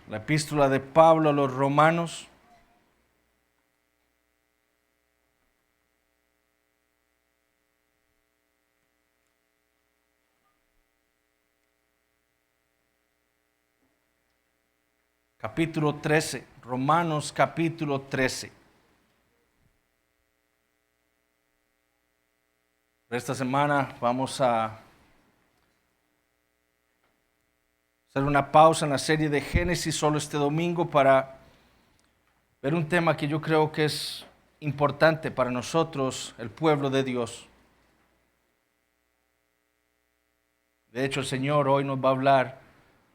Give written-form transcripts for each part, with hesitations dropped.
La epístola de Pablo a los Romanos. Capítulo 13, Romanos capítulo 13. Esta semana vamos a hacer una pausa en la serie de Génesis solo este domingo para ver un tema que yo creo que es importante para nosotros, el pueblo de Dios. De hecho, el Señor hoy nos va a hablar,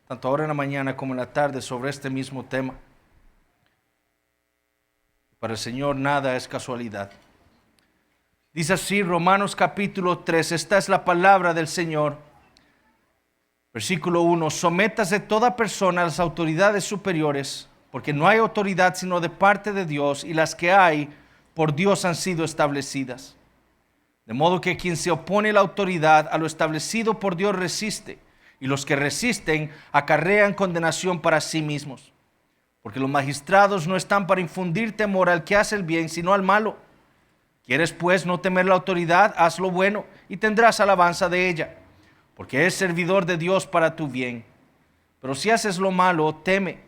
tanto ahora en la mañana como en la tarde, sobre este mismo tema. Para el Señor nada es casualidad. Dice así Romanos capítulo 3, esta es la palabra del Señor. Versículo 1, sométase toda persona a las autoridades superiores, porque no hay autoridad sino de parte de Dios, y las que hay por Dios han sido establecidas. De modo que quien se opone a la autoridad, a lo establecido por Dios resiste, y los que resisten acarrean condenación para sí mismos. Porque los magistrados no están para infundir temor al que hace el bien, sino al malo. ¿Quieres pues no temer la autoridad? Haz lo bueno y tendrás alabanza de ella, porque es servidor de Dios para tu bien. Pero si haces lo malo, teme,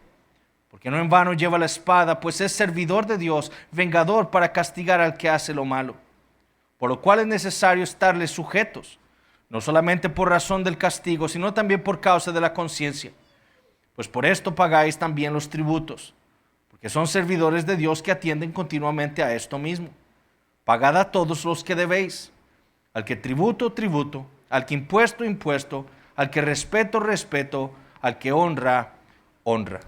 porque no en vano lleva la espada, pues es servidor de Dios, vengador para castigar al que hace lo malo. Por lo cual es necesario estarles sujetos, no solamente por razón del castigo, sino también por causa de la conciencia. Pues por esto pagáis también los tributos, porque son servidores de Dios que atienden continuamente a esto mismo. Pagad a todos los que debéis, al que tributo, tributo, al que impuesto, impuesto, al que respeto, respeto, al que honra, honra.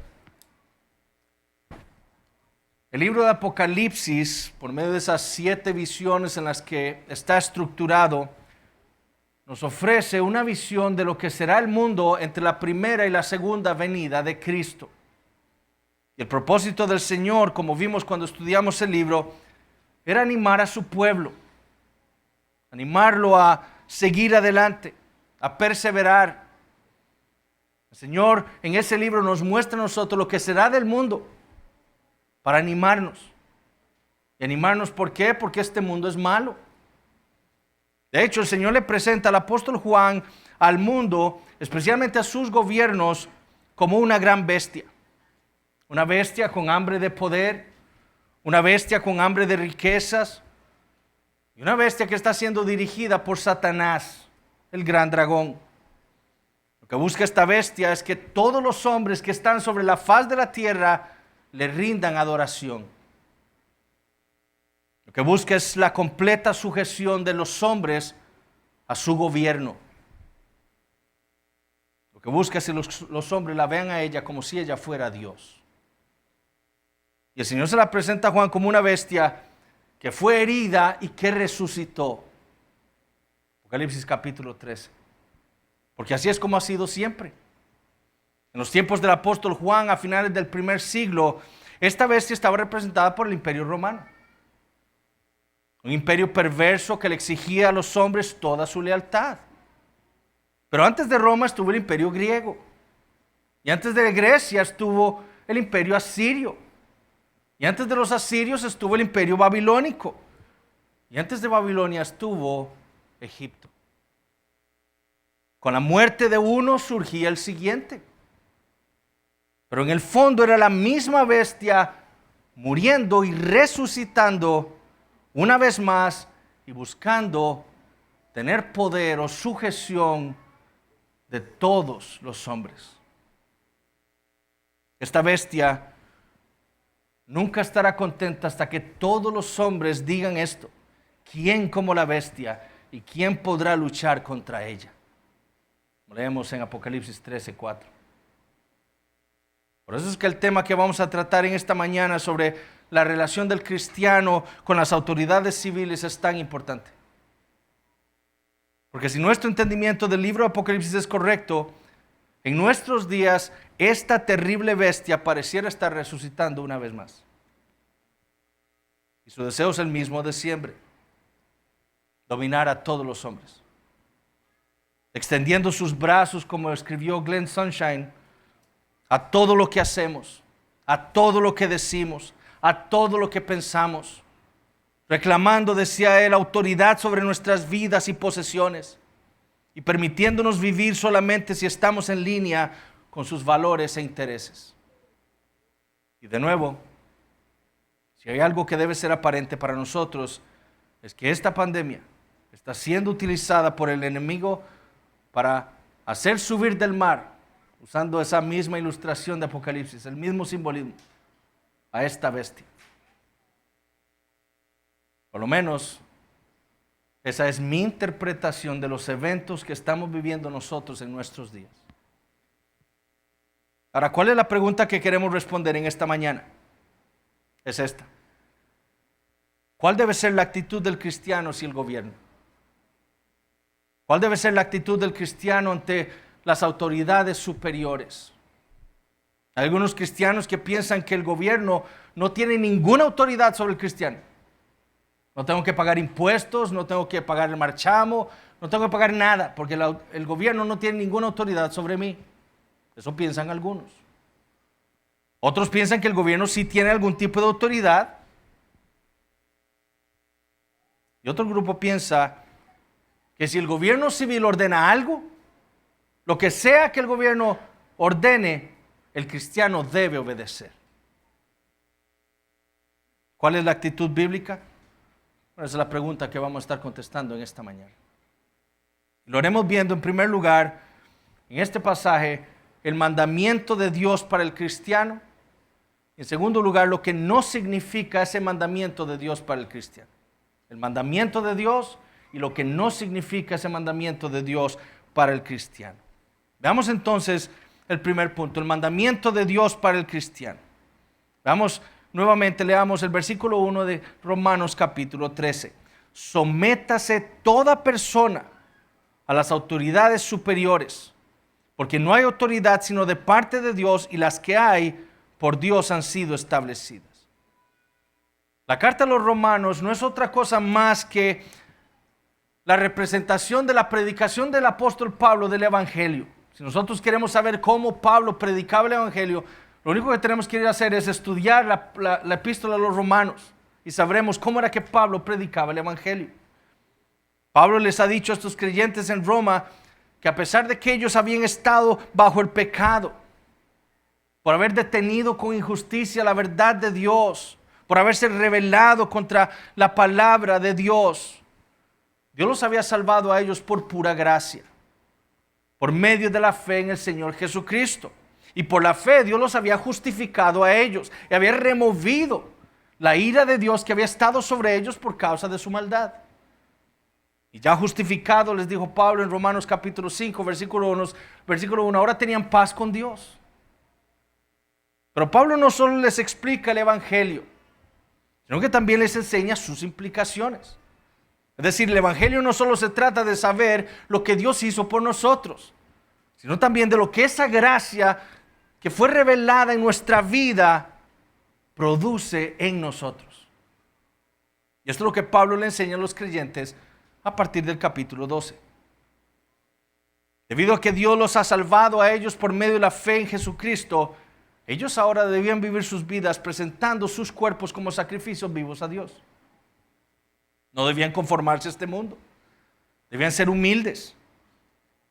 El libro de Apocalipsis, por medio de esas 7 visiones en las que está estructurado, nos ofrece una visión de lo que será el mundo entre la primera y la segunda venida de Cristo. Y el propósito del Señor, como vimos cuando estudiamos el libro, era animar a su pueblo, animarlo a seguir adelante, a perseverar. El Señor en ese libro nos muestra a nosotros lo que será del mundo para animarnos. ¿Y animarnos por qué? Porque este mundo es malo. De hecho, el Señor le presenta al apóstol Juan al mundo, especialmente a sus gobiernos, como una gran bestia. Una bestia con hambre de poder, una bestia con hambre de riquezas, y una bestia que está siendo dirigida por Satanás, el gran dragón. Lo que busca esta bestia es que todos los hombres que están sobre la faz de la tierra le rindan adoración. Lo que busca es la completa sujeción de los hombres a su gobierno. Lo que busca es que los hombres la vean a ella como si ella fuera Dios. Y el Señor se la presenta a Juan como una bestia que fue herida y que resucitó. Apocalipsis capítulo 13. Porque así es como ha sido siempre. En los tiempos del apóstol Juan, a finales del primer siglo, esta bestia estaba representada por el imperio romano. Un imperio perverso que le exigía a los hombres toda su lealtad. Pero antes de Roma estuvo el imperio griego. Y antes de Grecia estuvo el imperio asirio. Y antes de los asirios estuvo el imperio babilónico. Y antes de Babilonia estuvo Egipto. Con la muerte de uno surgía el siguiente. Pero en el fondo era la misma bestia muriendo y resucitando una vez más y buscando tener poder o sujeción de todos los hombres. Esta bestia nunca estará contenta hasta que todos los hombres digan esto. ¿Quién como la bestia? ¿Y quién podrá luchar contra ella? Leemos en Apocalipsis 13:4. Por eso es que el tema que vamos a tratar en esta mañana sobre la relación del cristiano con las autoridades civiles es tan importante. Porque si nuestro entendimiento del libro de Apocalipsis es correcto, en nuestros días esta terrible bestia pareciera estar resucitando una vez más. Y su deseo es el mismo de siempre: dominar a todos los hombres. Extendiendo sus brazos, como escribió Glenn Sunshine, a todo lo que hacemos, a todo lo que decimos, a todo lo que pensamos, reclamando, decía él, autoridad sobre nuestras vidas y posesiones, y permitiéndonos vivir solamente si estamos en línea con sus valores e intereses. Y de nuevo, si hay algo que debe ser aparente para nosotros, es que esta pandemia está siendo utilizada por el enemigo para hacer subir del mar, usando esa misma ilustración de Apocalipsis, el mismo simbolismo, a esta bestia. Por lo menos, esa es mi interpretación de los eventos que estamos viviendo nosotros en nuestros días. Ahora, ¿cuál es la pregunta que queremos responder en esta mañana? Es esta. ¿Cuál debe ser la actitud del cristiano hacia el gobierno? ¿Cuál debe ser la actitud del cristiano ante las autoridades superiores? Hay algunos cristianos que piensan que el gobierno no tiene ninguna autoridad sobre el cristiano. No tengo que pagar impuestos, no tengo que pagar el marchamo, no tengo que pagar nada, porque el gobierno no tiene ninguna autoridad sobre mí. Eso piensan algunos. Otros piensan que el gobierno sí tiene algún tipo de autoridad. Y otro grupo piensa que si el gobierno civil ordena algo, lo que sea que el gobierno ordene, el cristiano debe obedecer. ¿Cuál es la actitud bíblica? Bueno, esa es la pregunta que vamos a estar contestando en esta mañana. Lo haremos viendo en primer lugar, en este pasaje, el mandamiento de Dios para el cristiano. En segundo lugar, lo que no significa ese mandamiento de Dios para el cristiano. El mandamiento de Dios y lo que no significa ese mandamiento de Dios para el cristiano. Veamos entonces el primer punto, el mandamiento de Dios para el cristiano. Veamos nuevamente, leamos el versículo 1 de Romanos capítulo 13. Sométase toda persona a las autoridades superiores, porque no hay autoridad sino de parte de Dios, y las que hay por Dios han sido establecidas. La carta a los romanos no es otra cosa más que la representación de la predicación del apóstol Pablo del evangelio. Si nosotros queremos saber cómo Pablo predicaba el evangelio, lo único que tenemos que ir a hacer es estudiar la epístola a los romanos y sabremos cómo era que Pablo predicaba el evangelio. Pablo les ha dicho a estos creyentes en Roma que a pesar de que ellos habían estado bajo el pecado, por haber detenido con injusticia la verdad de Dios, por haberse rebelado contra la palabra de Dios, Dios los había salvado a ellos por pura gracia, por medio de la fe en el Señor Jesucristo. Y por la fe Dios los había justificado a ellos y había removido la ira de Dios que había estado sobre ellos por causa de su maldad. Y ya justificado, les dijo Pablo en Romanos capítulo 5, versículo 1, ahora tenían paz con Dios. Pero Pablo no solo les explica el evangelio, sino que también les enseña sus implicaciones. Es decir, el evangelio no solo se trata de saber lo que Dios hizo por nosotros, sino también de lo que esa gracia que fue revelada en nuestra vida produce en nosotros. Y esto es lo que Pablo le enseña a los creyentes a partir del capítulo 12. Debido a que Dios los ha salvado a ellos por medio de la fe en Jesucristo, ellos ahora debían vivir sus vidas presentando sus cuerpos como sacrificios vivos a Dios. No debían conformarse a este mundo. Debían ser humildes,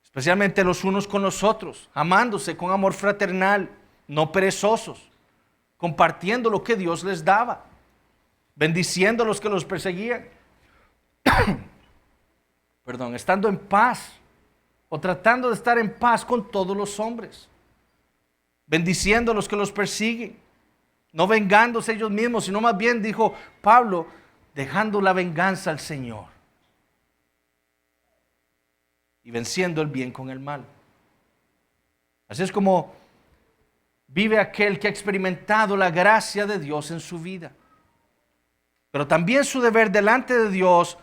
especialmente los unos con los otros, amándose con amor fraternal, no perezosos, compartiendo lo que Dios les daba, bendiciendo a los que los perseguían, estando en paz o tratando de estar en paz con todos los hombres, bendiciendo a los que los persiguen, no vengándose ellos mismos, sino más bien, dijo Pablo, dejando la venganza al Señor y venciendo el bien con el mal. Así es como vive aquel que ha experimentado la gracia de Dios en su vida. Pero también su deber delante de Dios,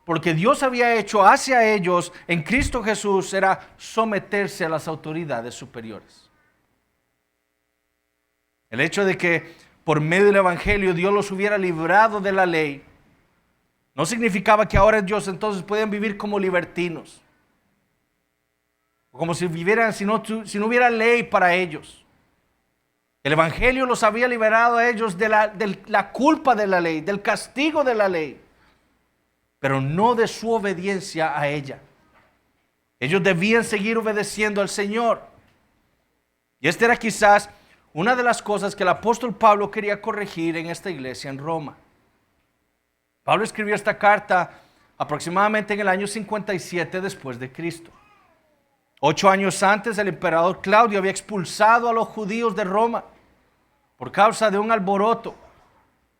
porque Dios había hecho hacia ellos en Cristo Jesús, era someterse a las autoridades superiores. El hecho de que por medio del evangelio Dios los hubiera librado de la ley, no significaba que ahora ellos entonces podían vivir como libertinos, como si vivieran, si no hubiera ley para ellos. El Evangelio los había liberado a ellos de la culpa de la ley, del castigo de la ley, pero no de su obediencia a ella. Ellos debían seguir obedeciendo al Señor. Y esta era quizás una de las cosas que el apóstol Pablo quería corregir en esta iglesia en Roma. Pablo escribió esta carta aproximadamente en el año 57 después de Cristo. 8 años antes, el emperador Claudio había expulsado a los judíos de Roma por causa de un alboroto,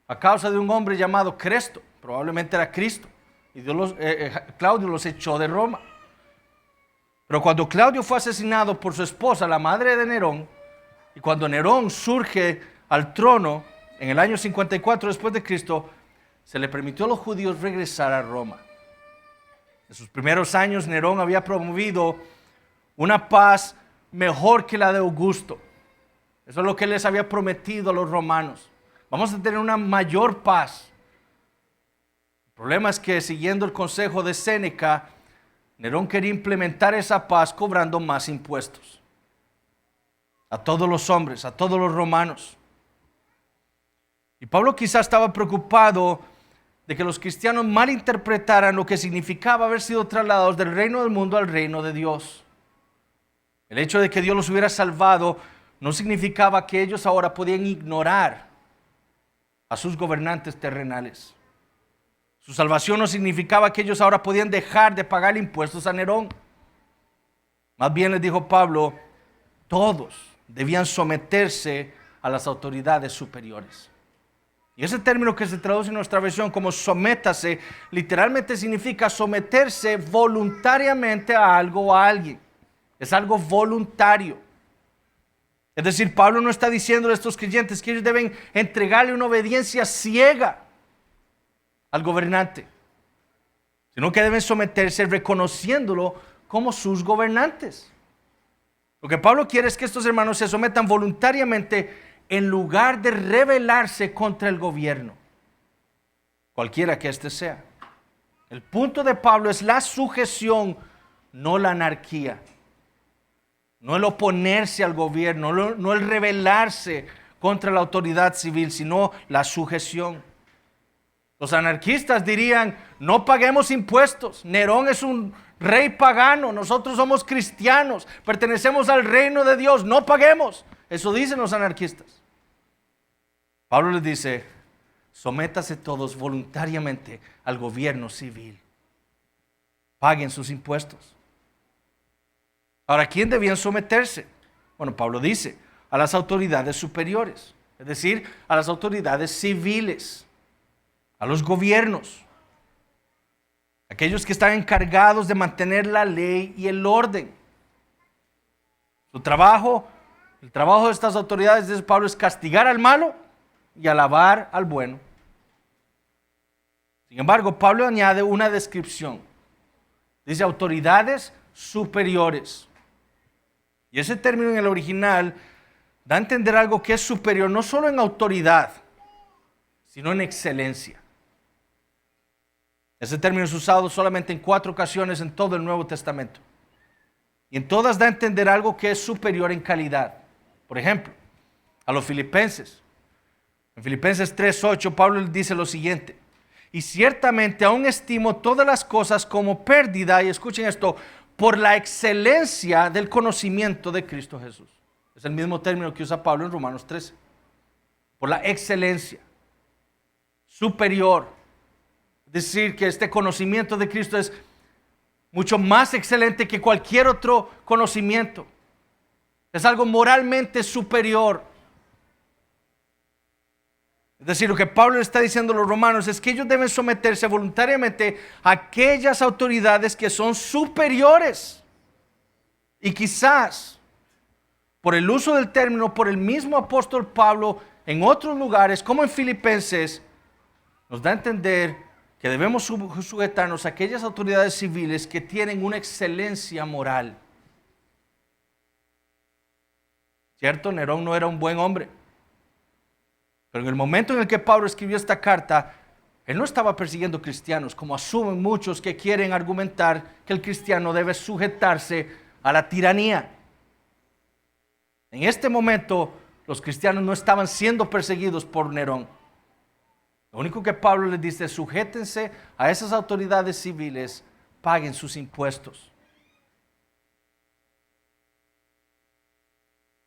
a causa de un hombre llamado Cresto, probablemente era Cristo, y Claudio los echó de Roma. Pero cuando Claudio fue asesinado por su esposa, la madre de Nerón, y cuando Nerón surge al trono en el año 54 después de Cristo, se le permitió a los judíos regresar a Roma. En sus primeros años, Nerón había promovido una paz mejor que la de Augusto. Eso es lo que él les había prometido a los romanos. Vamos a tener una mayor paz. El problema es que, siguiendo el consejo de Séneca, Nerón quería implementar esa paz cobrando más impuestos a todos los hombres, a todos los romanos. Y Pablo quizás estaba preocupado de que los cristianos malinterpretaran lo que significaba haber sido trasladados del reino del mundo al reino de Dios. El hecho de que Dios los hubiera salvado no significaba que ellos ahora podían ignorar a sus gobernantes terrenales. Su salvación no significaba que ellos ahora podían dejar de pagar impuestos a Nerón. Más bien les dijo Pablo, todos debían someterse a las autoridades superiores. Y ese término que se traduce en nuestra versión como sométase, literalmente significa someterse voluntariamente a algo o a alguien. Es algo voluntario. Es decir, Pablo no está diciendo a estos creyentes que ellos deben entregarle una obediencia ciega al gobernante, sino que deben someterse reconociéndolo como sus gobernantes. Lo que Pablo quiere es que estos hermanos se sometan voluntariamente en lugar de rebelarse contra el gobierno, cualquiera que éste sea. El punto de Pablo es la sujeción, no la anarquía. No el oponerse al gobierno, no el rebelarse contra la autoridad civil, sino la sujeción. Los anarquistas dirían, no paguemos impuestos. Nerón es un rey pagano, nosotros somos cristianos, pertenecemos al reino de Dios, no paguemos. Eso dicen los anarquistas. Pablo les dice, sométase todos voluntariamente al gobierno civil. Paguen sus impuestos. Ahora, ¿a quién debían someterse? Bueno, Pablo dice, a las autoridades superiores, es decir, a las autoridades civiles, a los gobiernos, aquellos que están encargados de mantener la ley y el orden. Su trabajo, el trabajo de estas autoridades, dice Pablo, es castigar al malo y alabar al bueno. Sin embargo, Pablo añade una descripción. Dice autoridades superiores. Y ese término en el original da a entender algo que es superior no solo en autoridad, sino en excelencia. Ese término es usado solamente en 4 ocasiones en todo el Nuevo Testamento. Y en todas da a entender algo que es superior en calidad. Por ejemplo, a los filipenses. En Filipenses 3:8, Pablo dice lo siguiente. Y ciertamente aún estimo todas las cosas como pérdida, y escuchen esto, por la excelencia del conocimiento de Cristo Jesús. Es el mismo término que usa Pablo en Romanos 13. Por la excelencia, superior. Es decir, que este conocimiento de Cristo es mucho más excelente que cualquier otro conocimiento. Es algo moralmente superior. Es decir, lo que Pablo le está diciendo a los romanos es que ellos deben someterse voluntariamente a aquellas autoridades que son superiores. Y quizás, por el uso del término, por el mismo apóstol Pablo, en otros lugares, como en Filipenses, nos da a entender que debemos sujetarnos a aquellas autoridades civiles que tienen una excelencia moral. ¿Cierto? Nerón no era un buen hombre. Pero en el momento en el que Pablo escribió esta carta, él no estaba persiguiendo cristianos, como asumen muchos que quieren argumentar que el cristiano debe sujetarse a la tiranía. En este momento, los cristianos no estaban siendo perseguidos por Nerón. Lo único que Pablo les dice es: sujétense a esas autoridades civiles, paguen sus impuestos.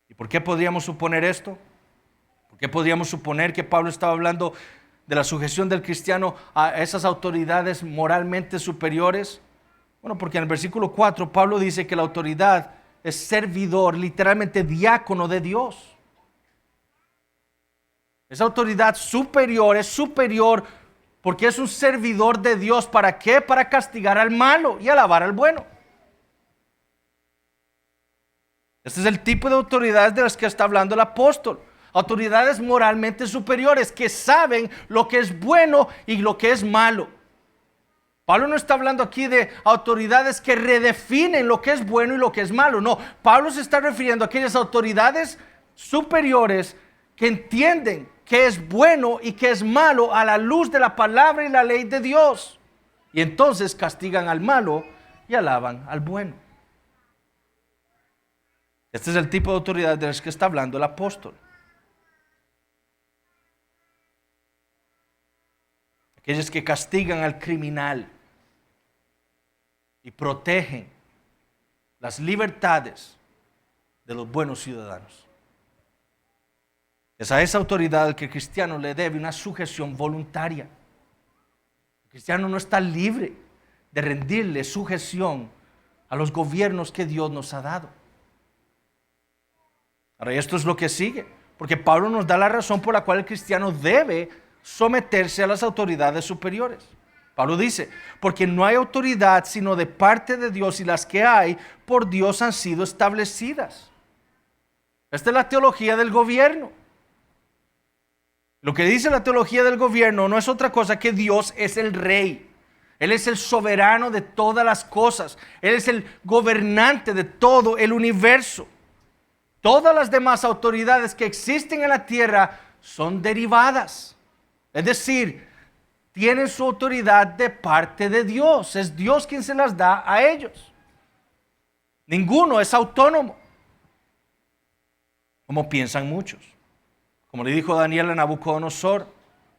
¿Y por qué podríamos suponer esto? ¿Por qué podríamos suponer que Pablo estaba hablando de la sujeción del cristiano a esas autoridades moralmente superiores? Bueno, porque en el versículo 4 Pablo dice que la autoridad es servidor, literalmente diácono de Dios. Esa autoridad superior es superior porque es un servidor de Dios. ¿Para qué? Para castigar al malo y alabar al bueno. Este es el tipo de autoridades de las que está hablando el apóstol. Autoridades moralmente superiores que saben lo que es bueno y lo que es malo. Pablo no está hablando aquí de autoridades que redefinen lo que es bueno y lo que es malo. No, Pablo se está refiriendo a aquellas autoridades superiores que entienden qué es bueno y qué es malo a la luz de la palabra y la ley de Dios. Y entonces castigan al malo y alaban al bueno. Este es el tipo de autoridad de las que está hablando el apóstol. Aquellos que castigan al criminal y protegen las libertades de los buenos ciudadanos. Es a esa autoridad que el cristiano le debe una sujeción voluntaria. El cristiano no está libre de rendirle sujeción a los gobiernos que Dios nos ha dado. Ahora, esto es lo que sigue, porque Pablo nos da la razón por la cual el cristiano debe someterse a las autoridades superiores. Pablo dice: porque no hay autoridad sino de parte de Dios, y las que hay por Dios han sido establecidas. Esta es la teología del gobierno. Lo que dice la teología del gobierno no es otra cosa que Dios es el rey. Él es el soberano de todas las cosas. Él es el gobernante de todo el universo. Todas las demás autoridades que existen en la tierra son derivadas. Es decir, tienen su autoridad de parte de Dios. Es Dios quien se las da a ellos. Ninguno es autónomo, como piensan muchos. Como le dijo Daniel a Nabucodonosor,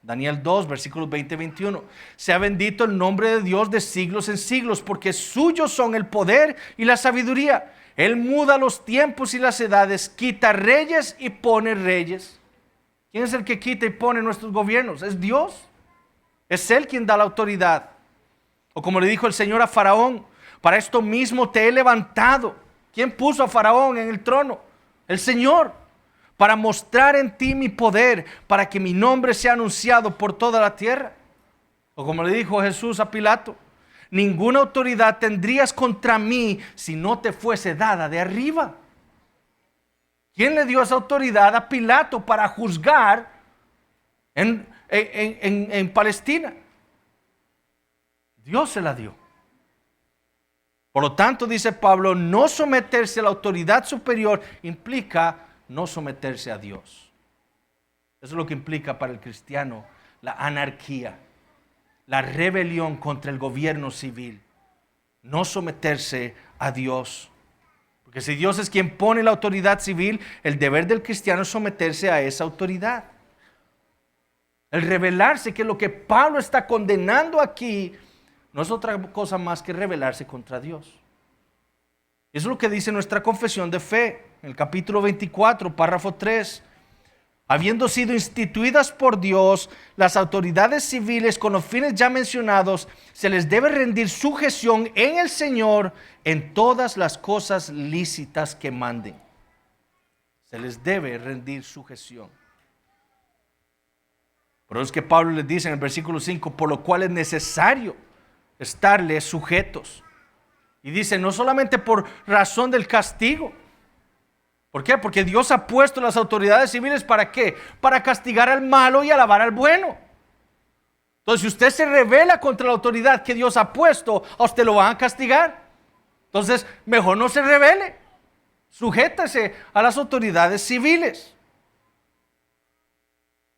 Daniel 2, versículos 20 y 21. Sea bendito el nombre de Dios de siglos en siglos, porque suyos son el poder y la sabiduría. Él muda los tiempos y las edades, quita reyes y pone reyes. ¿Quién es el que quita y pone nuestros gobiernos? Es Dios. Es Él quien da la autoridad. O como le dijo el Señor a Faraón: para esto mismo te he levantado. ¿Quién puso a Faraón en el trono? El Señor. Para mostrar en ti mi poder, para que mi nombre sea anunciado por toda la tierra. O como le dijo Jesús a Pilato: ninguna autoridad tendrías contra mí si no te fuese dada de arriba. ¿Quién le dio esa autoridad a Pilato para juzgar en Palestina? Dios se la dio. Por lo tanto, dice Pablo, no someterse a la autoridad superior implica no someterse a Dios. Eso es lo que implica para el cristiano la anarquía, la rebelión contra el gobierno civil. No someterse a Dios. Porque si Dios es quien pone la autoridad civil, el deber del cristiano es someterse a esa autoridad. El rebelarse, que es lo que Pablo está condenando aquí, no es otra cosa más que rebelarse contra Dios. Eso es lo que dice nuestra confesión de fe, en el capítulo 24, párrafo 3. Habiendo sido instituidas por Dios, las autoridades civiles con los fines ya mencionados, se les debe rendir sujeción en el Señor en todas las cosas lícitas que manden. Se les debe rendir sujeción. Por eso es que Pablo les dice en el versículo 5, por lo cual es necesario estarles sujetos. Y dice, no solamente por razón del castigo. ¿Por qué? Porque Dios ha puesto las autoridades civiles ¿para qué? Para castigar al malo y alabar al bueno. Entonces, si usted se rebela contra la autoridad que Dios ha puesto, a usted lo van a castigar. Entonces, mejor no se rebele. Sujétese a las autoridades civiles.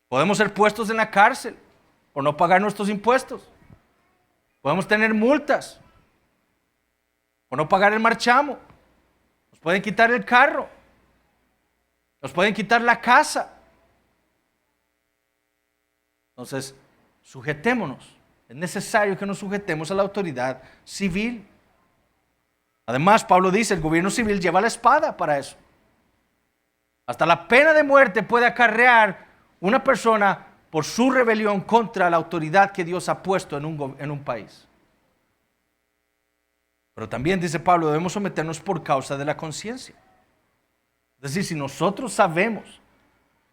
Podemos ser puestos en la cárcel por no pagar nuestros impuestos. Podemos tener multas por no pagar el marchamo. Nos pueden quitar el carro. Nos pueden quitar la casa. Entonces, sujetémonos. Es necesario que nos sujetemos a la autoridad civil. Además, Pablo dice, el gobierno civil lleva la espada para eso. Hasta la pena de muerte puede acarrear una persona por su rebelión contra la autoridad que Dios ha puesto en un país. Pero también, dice Pablo, debemos someternos por causa de la conciencia. Es decir, si nosotros sabemos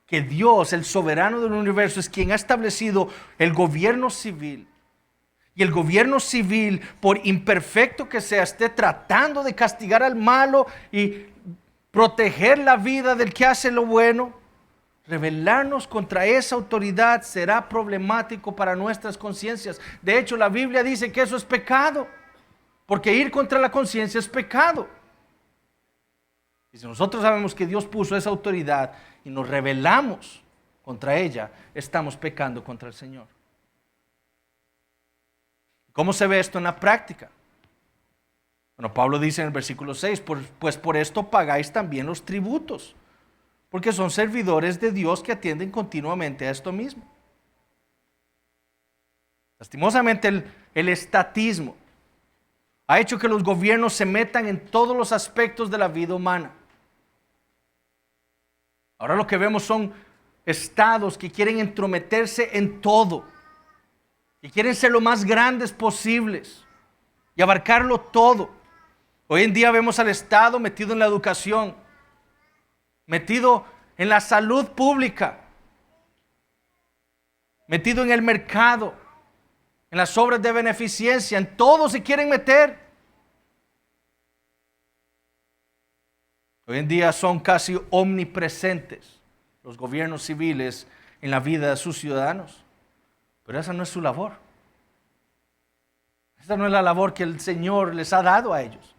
que Dios, el soberano del universo, es quien ha establecido el gobierno civil, y el gobierno civil, por imperfecto que sea, esté tratando de castigar al malo y proteger la vida del que hace lo bueno, rebelarnos contra esa autoridad será problemático para nuestras conciencias. De hecho, la Biblia dice que eso es pecado, porque ir contra la conciencia es pecado. Y si nosotros sabemos que Dios puso esa autoridad y nos rebelamos contra ella, estamos pecando contra el Señor. ¿Cómo se ve esto en la práctica? Bueno, Pablo dice en el versículo 6, pues por esto pagáis también los tributos, porque son servidores de Dios que atienden continuamente a esto mismo. Lastimosamente el estatismo ha hecho que los gobiernos se metan en todos los aspectos de la vida humana. Ahora lo que vemos son estados que quieren entrometerse en todo, que quieren ser lo más grandes posibles y abarcarlo todo. Hoy en día vemos al Estado metido en la educación, metido en la salud pública, metido en el mercado, en las obras de beneficencia, en todo se quieren meter. Hoy en día son casi omnipresentes los gobiernos civiles en la vida de sus ciudadanos, pero esa no es su labor. Esa no es la labor que el Señor les ha dado a ellos.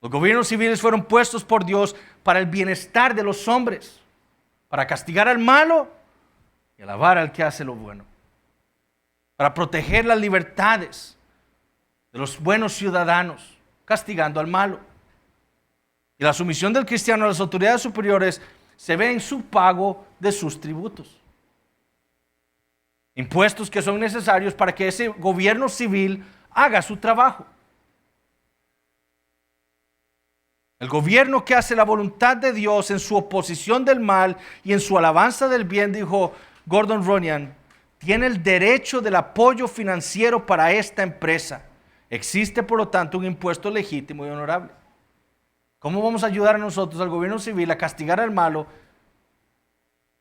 Los gobiernos civiles fueron puestos por Dios para el bienestar de los hombres, para castigar al malo y alabar al que hace lo bueno, para proteger las libertades de los buenos ciudadanos, castigando al malo. Y la sumisión del cristiano a las autoridades superiores se ve en su pago de sus tributos. Impuestos que son necesarios para que ese gobierno civil haga su trabajo. El gobierno que hace la voluntad de Dios en su oposición del mal y en su alabanza del bien, dijo Gordon Ronian, tiene el derecho del apoyo financiero para esta empresa. Existe, por lo tanto, un impuesto legítimo y honorable. ¿Cómo vamos a ayudar a nosotros, al gobierno civil, a castigar al malo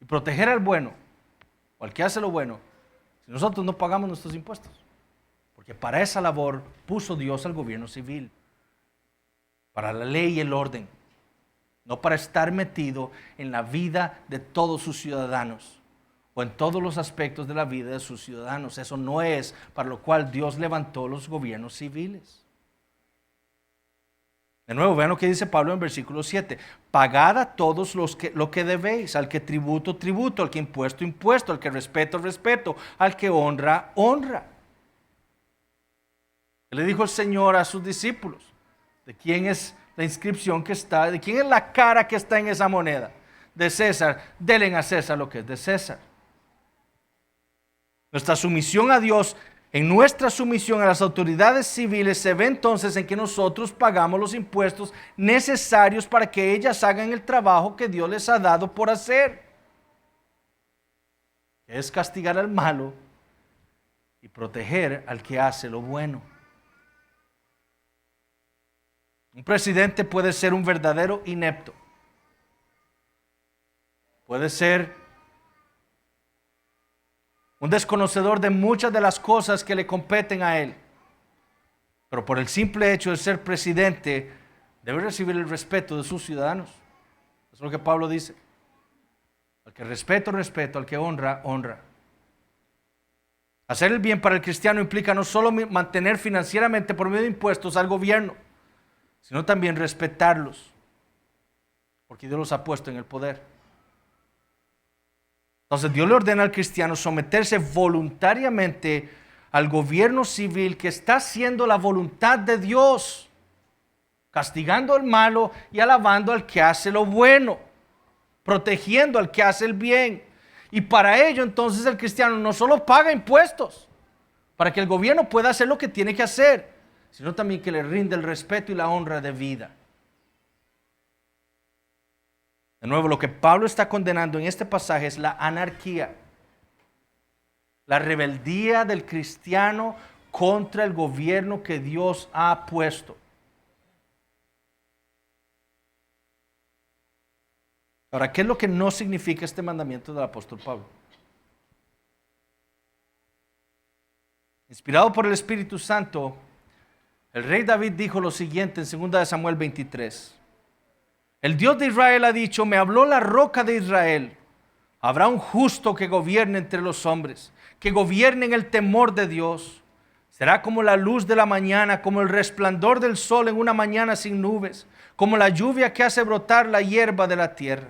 y proteger al bueno, o al que hace lo bueno, si nosotros no pagamos nuestros impuestos? Porque para esa labor puso Dios al gobierno civil, para la ley y el orden, no para estar metido en la vida de todos sus ciudadanos o en todos los aspectos de la vida de sus ciudadanos. Eso no es para lo cual Dios levantó los gobiernos civiles. De nuevo, vean lo que dice Pablo en versículo 7. Pagad a todos lo que debéis, al que tributo, tributo, al que impuesto, impuesto, al que respeto, respeto, al que honra, honra. ¿Qué le dijo el Señor a sus discípulos? ¿De quién es la inscripción que está? ¿De quién es la cara que está en esa moneda? De César. Denle a César lo que es de César. Nuestra sumisión a Dios, en nuestra sumisión a las autoridades civiles, se ve entonces en que nosotros pagamos los impuestos necesarios para que ellas hagan el trabajo que Dios les ha dado por hacer, que es castigar al malo y proteger al que hace lo bueno. Un presidente puede ser un verdadero inepto, puede ser un desconocedor de muchas de las cosas que le competen a él, pero por el simple hecho de ser presidente debe recibir el respeto de sus ciudadanos. Eso es lo que Pablo dice: al que respeto, respeto; al que honra, honra. Hacer el bien para el cristiano implica no solo mantener financieramente por medio de impuestos al gobierno, sino también respetarlos, porque Dios los ha puesto en el poder. Entonces Dios le ordena al cristiano someterse voluntariamente al gobierno civil que está haciendo la voluntad de Dios, castigando al malo y alabando al que hace lo bueno. protegiendo al que hace el bien. Y para ello entonces el cristiano no solo paga impuestos para que el gobierno pueda hacer lo que tiene que hacer, sino también que le rinde el respeto y la honra de vida. De nuevo, lo que Pablo está condenando en este pasaje es la anarquía, la rebeldía del cristiano contra el gobierno que Dios ha puesto. Ahora, ¿qué es lo que no significa este mandamiento del apóstol Pablo? Inspirado por el Espíritu Santo, el rey David dijo lo siguiente en 2 Samuel 23. El Dios de Israel ha dicho, me habló la roca de Israel. Habrá un justo que gobierne entre los hombres, que gobierne en el temor de Dios. Será como la luz de la mañana, como el resplandor del sol en una mañana sin nubes, como la lluvia que hace brotar la hierba de la tierra.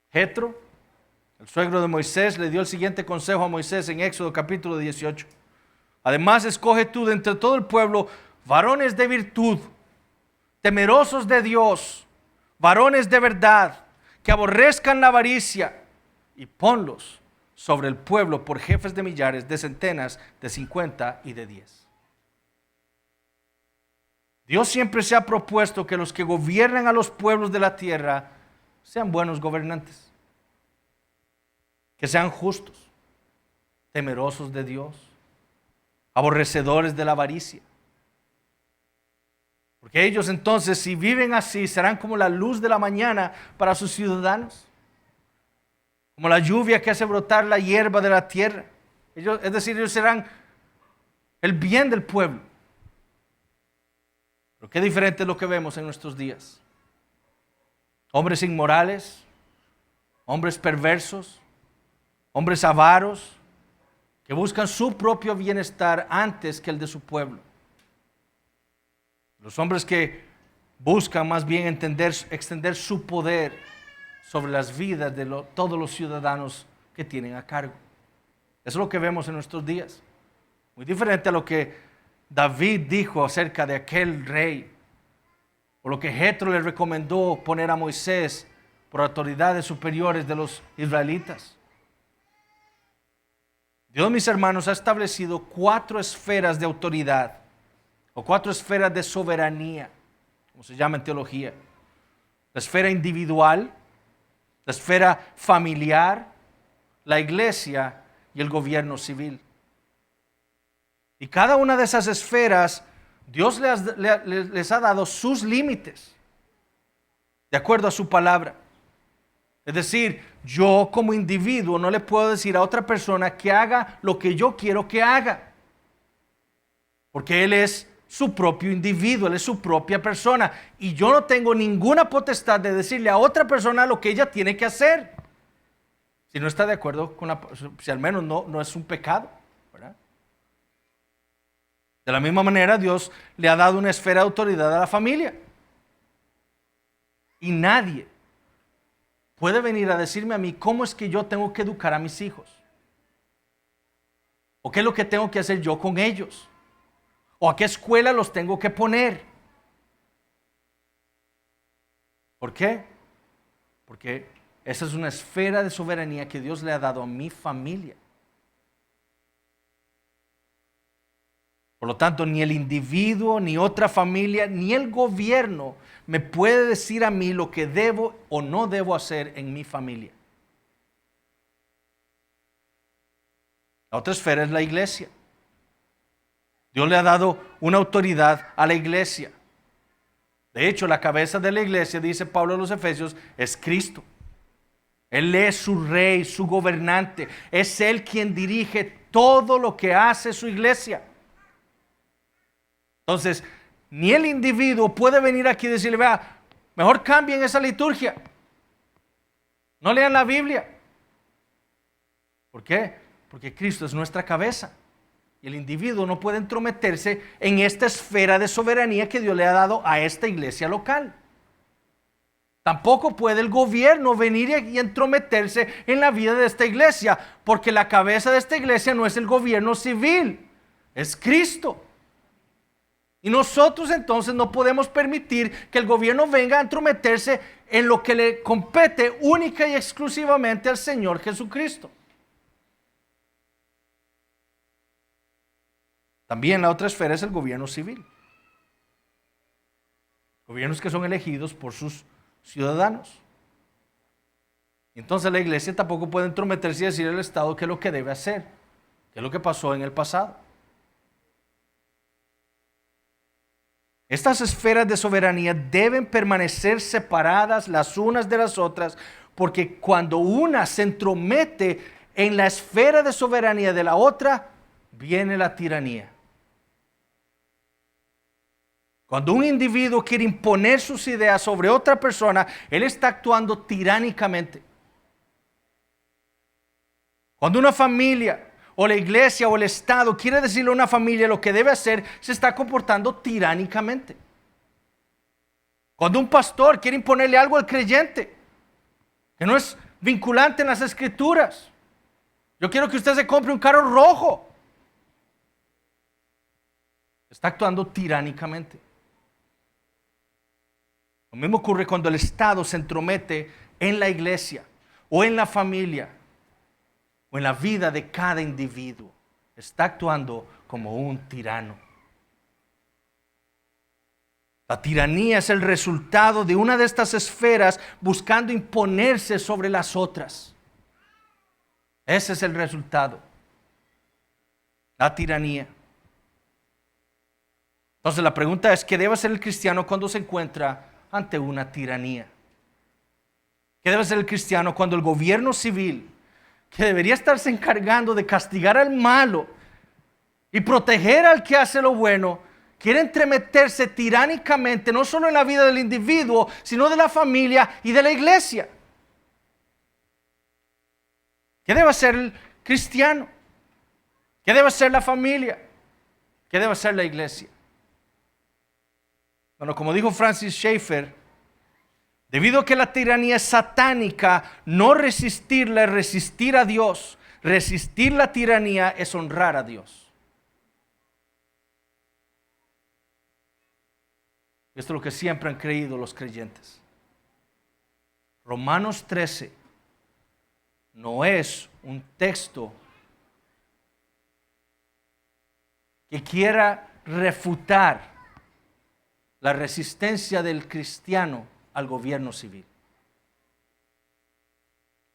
Jetro, el suegro de Moisés, le dio el siguiente consejo a Moisés en Éxodo capítulo 18. Además, escoge tú de entre todo el pueblo varones de virtud, temerosos de Dios, varones de verdad, que aborrezcan la avaricia, y ponlos sobre el pueblo por jefes de millares, de centenas, de 50 y de 10. Dios siempre se ha propuesto que los que gobiernan a los pueblos de la tierra sean buenos gobernantes, que sean justos, temerosos de Dios, aborrecedores de la avaricia. Porque ellos entonces, si viven así, serán como la luz de la mañana para sus ciudadanos, como la lluvia que hace brotar la hierba de la tierra. Es decir, ellos serán el bien del pueblo. Pero qué diferente es lo que vemos en nuestros días. Hombres inmorales, hombres perversos, hombres avaros, que buscan su propio bienestar antes que el de su pueblo. Los hombres que buscan más bien extender su poder sobre las vidas de todos los ciudadanos que tienen a cargo. Eso es lo que vemos en nuestros días. Muy diferente a lo que David dijo acerca de aquel rey, o lo que Jetro le recomendó poner a Moisés por autoridades superiores de los israelitas. Dios, mis hermanos, ha establecido 4 esferas de autoridad, o 4 esferas de soberanía, como se llama en teología. La esfera individual, la esfera familiar, la iglesia y el gobierno civil. Y cada una de esas esferas, Dios les ha dado sus límites, de acuerdo a su palabra. Es decir, yo como individuo no le puedo decir a otra persona que haga lo que yo quiero que haga, porque Él es su propio individuo, Él es su propia persona, y yo no tengo ninguna potestad de decirle a otra persona lo que ella tiene que hacer, si no está de acuerdo con si al menos no es un pecado, ¿verdad? De la misma manera, Dios le ha dado una esfera de autoridad a la familia, y nadie puede venir a decirme a mí cómo es que yo tengo que educar a mis hijos, o qué es lo que tengo que hacer yo con ellos, o a qué escuela los tengo que poner. ¿Por qué? Porque esa es una esfera de soberanía que Dios le ha dado a mi familia. Por lo tanto, ni el individuo, ni otra familia, ni el gobierno me puede decir a mí lo que debo o no debo hacer en mi familia. La otra esfera es la iglesia. Dios le ha dado una autoridad a la iglesia. De hecho, la cabeza de la iglesia, dice Pablo a los Efesios, es Cristo. Él es su rey, su gobernante. Es Él quien dirige todo lo que hace su iglesia. Entonces, ni el individuo puede venir aquí y decirle, vea, mejor cambien esa liturgia. No lean la Biblia. ¿Por qué? Porque Cristo es nuestra cabeza. Y el individuo no puede entrometerse en esta esfera de soberanía que Dios le ha dado a esta iglesia local. Tampoco puede el gobierno venir y entrometerse en la vida de esta iglesia, porque la cabeza de esta iglesia no es el gobierno civil, es Cristo. Y nosotros entonces no podemos permitir que el gobierno venga a entrometerse en lo que le compete única y exclusivamente al Señor Jesucristo. También la otra esfera es el gobierno civil. Gobiernos que son elegidos por sus ciudadanos. Entonces la iglesia tampoco puede entrometerse y decir al Estado qué es lo que debe hacer, qué es lo que pasó en el pasado. Estas esferas de soberanía deben permanecer separadas las unas de las otras, porque cuando una se entromete en la esfera de soberanía de la otra, viene la tiranía. Cuando un individuo quiere imponer sus ideas sobre otra persona, él está actuando tiránicamente. Cuando una familia o la iglesia o el Estado quiere decirle a una familia lo que debe hacer, se está comportando tiránicamente. Cuando un pastor quiere imponerle algo al creyente, que no es vinculante en las Escrituras, yo quiero que usted se compre un carro rojo, está actuando tiránicamente. Lo mismo ocurre cuando el Estado se entromete en la iglesia o en la familia o en la vida de cada individuo. Está actuando como un tirano. La tiranía es el resultado de una de estas esferas buscando imponerse sobre las otras. Ese es el resultado. La tiranía. Entonces la pregunta es, ¿qué debe hacer el cristiano cuando se encuentra ante una tiranía? ¿Qué debe hacer el cristiano cuando el gobierno civil, que debería estarse encargando de castigar al malo y proteger al que hace lo bueno, quiere entremeterse tiránicamente no solo en la vida del individuo, sino de la familia y de la iglesia? ¿Qué debe hacer el cristiano? ¿Qué debe hacer la familia? ¿Qué debe hacer la iglesia? Bueno, como dijo Francis Schaeffer, debido a que la tiranía es satánica, no resistirla es resistir a Dios. Resistir la tiranía es honrar a Dios. Esto es lo que siempre han creído los creyentes. Romanos 13 no es un texto que quiera refutar la resistencia del cristiano al gobierno civil.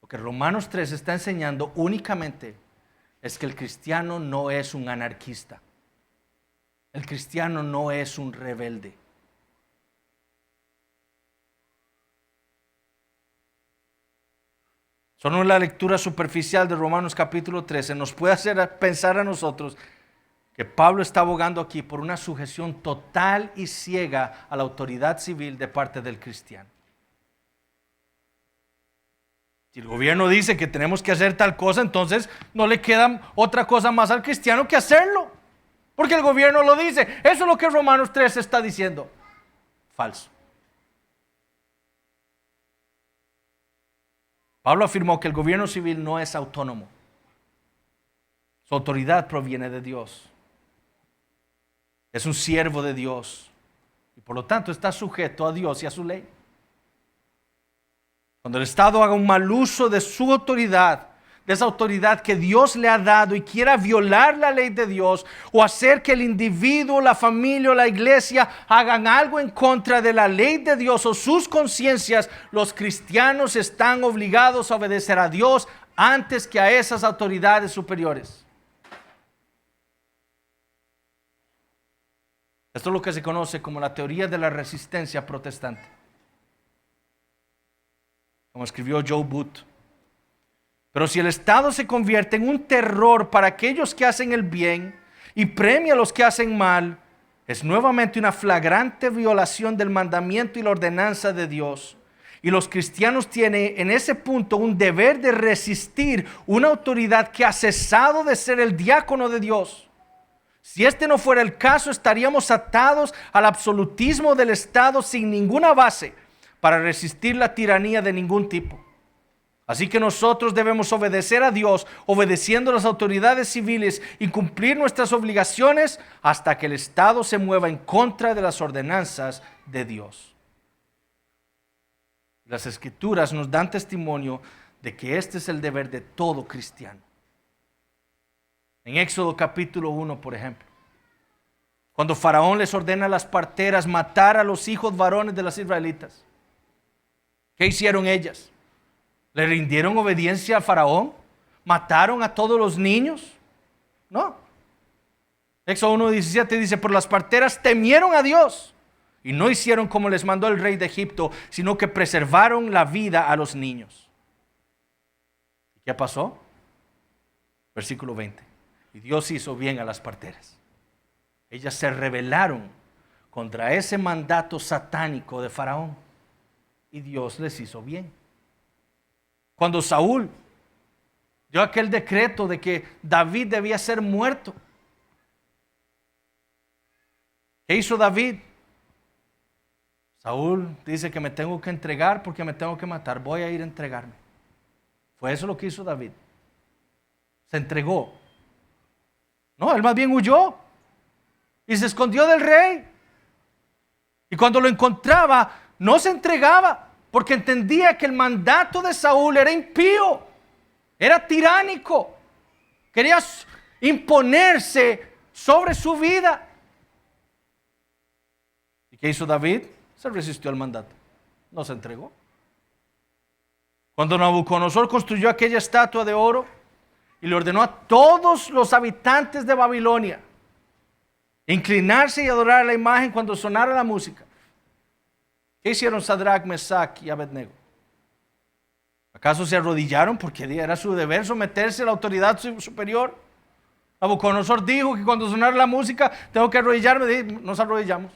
Lo que Romanos 3 está enseñando únicamente es que el cristiano no es un anarquista. El cristiano no es un rebelde. Solo la lectura superficial de Romanos capítulo 13 nos puede hacer pensar a nosotros que Pablo está abogando aquí por una sujeción total y ciega a la autoridad civil de parte del cristiano. Si el gobierno dice que tenemos que hacer tal cosa, entonces no le queda otra cosa más al cristiano que hacerlo, porque el gobierno lo dice. Eso es lo que Romanos 3 está diciendo. Falso. Pablo afirmó que el gobierno civil no es autónomo. Su autoridad proviene de Dios. Es un siervo de Dios y por lo tanto está sujeto a Dios y a su ley. Cuando el Estado haga un mal uso de su autoridad, de esa autoridad que Dios le ha dado, y quiera violar la ley de Dios o hacer que el individuo, la familia o la iglesia hagan algo en contra de la ley de Dios o sus conciencias, los cristianos están obligados a obedecer a Dios antes que a esas autoridades superiores. Esto es lo que se conoce como la teoría de la resistencia protestante, como escribió Joe Booth. Pero si el Estado se convierte en un terror para aquellos que hacen el bien y premia a los que hacen mal, es nuevamente una flagrante violación del mandamiento y la ordenanza de Dios. Y los cristianos tienen en ese punto un deber de resistir una autoridad que ha cesado de ser el diácono de Dios. Si este no fuera el caso, estaríamos atados al absolutismo del Estado sin ninguna base para resistir la tiranía de ningún tipo. Así que nosotros debemos obedecer a Dios, obedeciendo a las autoridades civiles y cumplir nuestras obligaciones hasta que el Estado se mueva en contra de las ordenanzas de Dios. Las Escrituras nos dan testimonio de que este es el deber de todo cristiano. En Éxodo capítulo 1, por ejemplo, cuando Faraón les ordena a las parteras matar a los hijos varones de las israelitas, ¿qué hicieron ellas? ¿Le rindieron obediencia a Faraón? ¿Mataron a todos los niños? No. Éxodo 1:17 dice, pero las parteras temieron a Dios y no hicieron como les mandó el rey de Egipto, sino que preservaron la vida a los niños. ¿Y qué pasó? Versículo 20. Y Dios hizo bien a las parteras. Ellas se rebelaron contra ese mandato satánico de Faraón y Dios les hizo bien. Cuando Saúl dio aquel decreto de que David debía ser muerto, ¿qué hizo David? Saúl dice que me tengo que entregar porque me tengo que matar, voy a ir a entregarme. Fue eso lo que hizo David. Se entregó. No, él más bien huyó y se escondió del rey. Y cuando lo encontraba, no se entregaba, porque entendía que el mandato de Saúl era impío, era tiránico, quería imponerse sobre su vida. ¿Y qué hizo David? Se resistió al mandato, no se entregó. Cuando Nabucodonosor construyó aquella estatua de oro y le ordenó a todos los habitantes de Babilonia inclinarse y adorar a la imagen cuando sonara la música, ¿qué hicieron Sadrach, Mesach y Abednego? ¿Acaso se arrodillaron porque era su deber someterse a la autoridad superior? Nabucodonosor dijo que cuando sonara la música tengo que arrodillarme. Nos arrodillamos.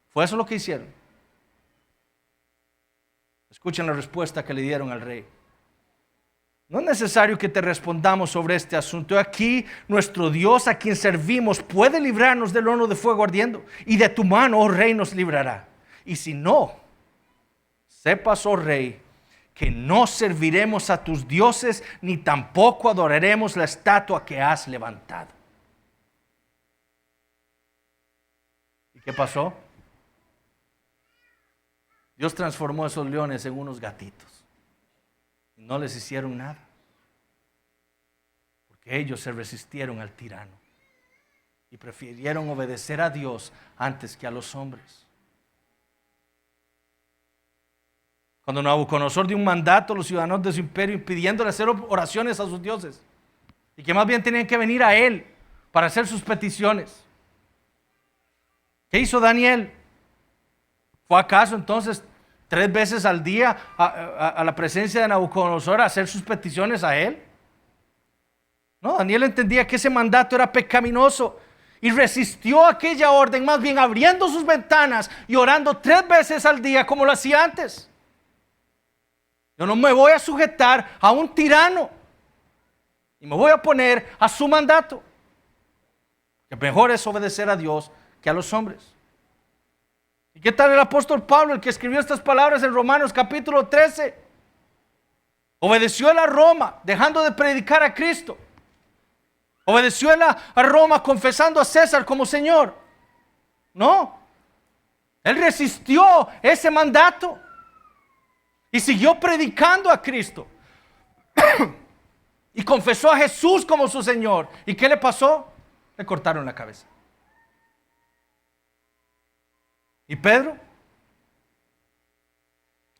Fue eso lo que hicieron. Escuchen la respuesta que le dieron al rey. No es necesario que te respondamos sobre este asunto. Aquí nuestro Dios, a quien servimos, puede librarnos del horno de fuego ardiendo, y de tu mano, oh rey, nos librará. Y si no, sepas, oh rey, que no serviremos a tus dioses, ni tampoco adoraremos la estatua que has levantado. ¿Y qué pasó? Dios transformó a esos leones en unos gatitos. Y no les hicieron nada. Porque ellos se resistieron al tirano. Y prefirieron obedecer a Dios antes que a los hombres. Cuando Nabucodonosor dio un mandato a los ciudadanos de su imperio impidiéndole hacer oraciones a sus dioses. Y que más bien tenían que venir a él para hacer sus peticiones. ¿Qué hizo Daniel? ¿Fue acaso entonces 3 veces al día a la presencia de Nabucodonosor a hacer sus peticiones a él? No, Daniel entendía que ese mandato era pecaminoso y resistió aquella orden, más bien abriendo sus ventanas y orando 3 veces al día como lo hacía antes. Yo no me voy a sujetar a un tirano y me voy a poner a su mandato. Que mejor es obedecer a Dios que a los hombres. ¿Y qué tal el apóstol Pablo, el que escribió estas palabras en Romanos capítulo 13? Obedeció él a Roma, dejando de predicar a Cristo. Obedeció él a Roma, confesando a César como Señor. No. Él resistió ese mandato y siguió predicando a Cristo. Y confesó a Jesús como su Señor. ¿Y qué le pasó? Le cortaron la cabeza. ¿Y Pedro?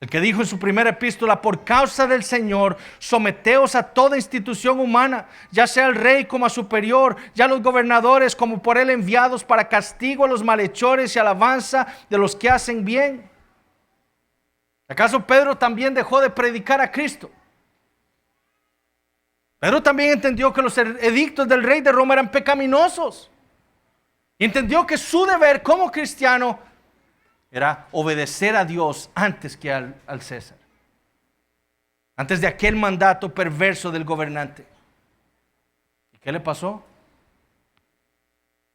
El que dijo en su primera epístola, por causa del Señor, someteos a toda institución humana, ya sea el rey como a superior, ya los gobernadores como por él enviados para castigo a los malhechores y alabanza de los que hacen bien. ¿Acaso Pedro también dejó de predicar a Cristo? Pedro también entendió que los edictos del rey de Roma eran pecaminosos. Y entendió que su deber como cristiano era obedecer a Dios antes que al César. Antes de aquel mandato perverso del gobernante. ¿Y qué le pasó?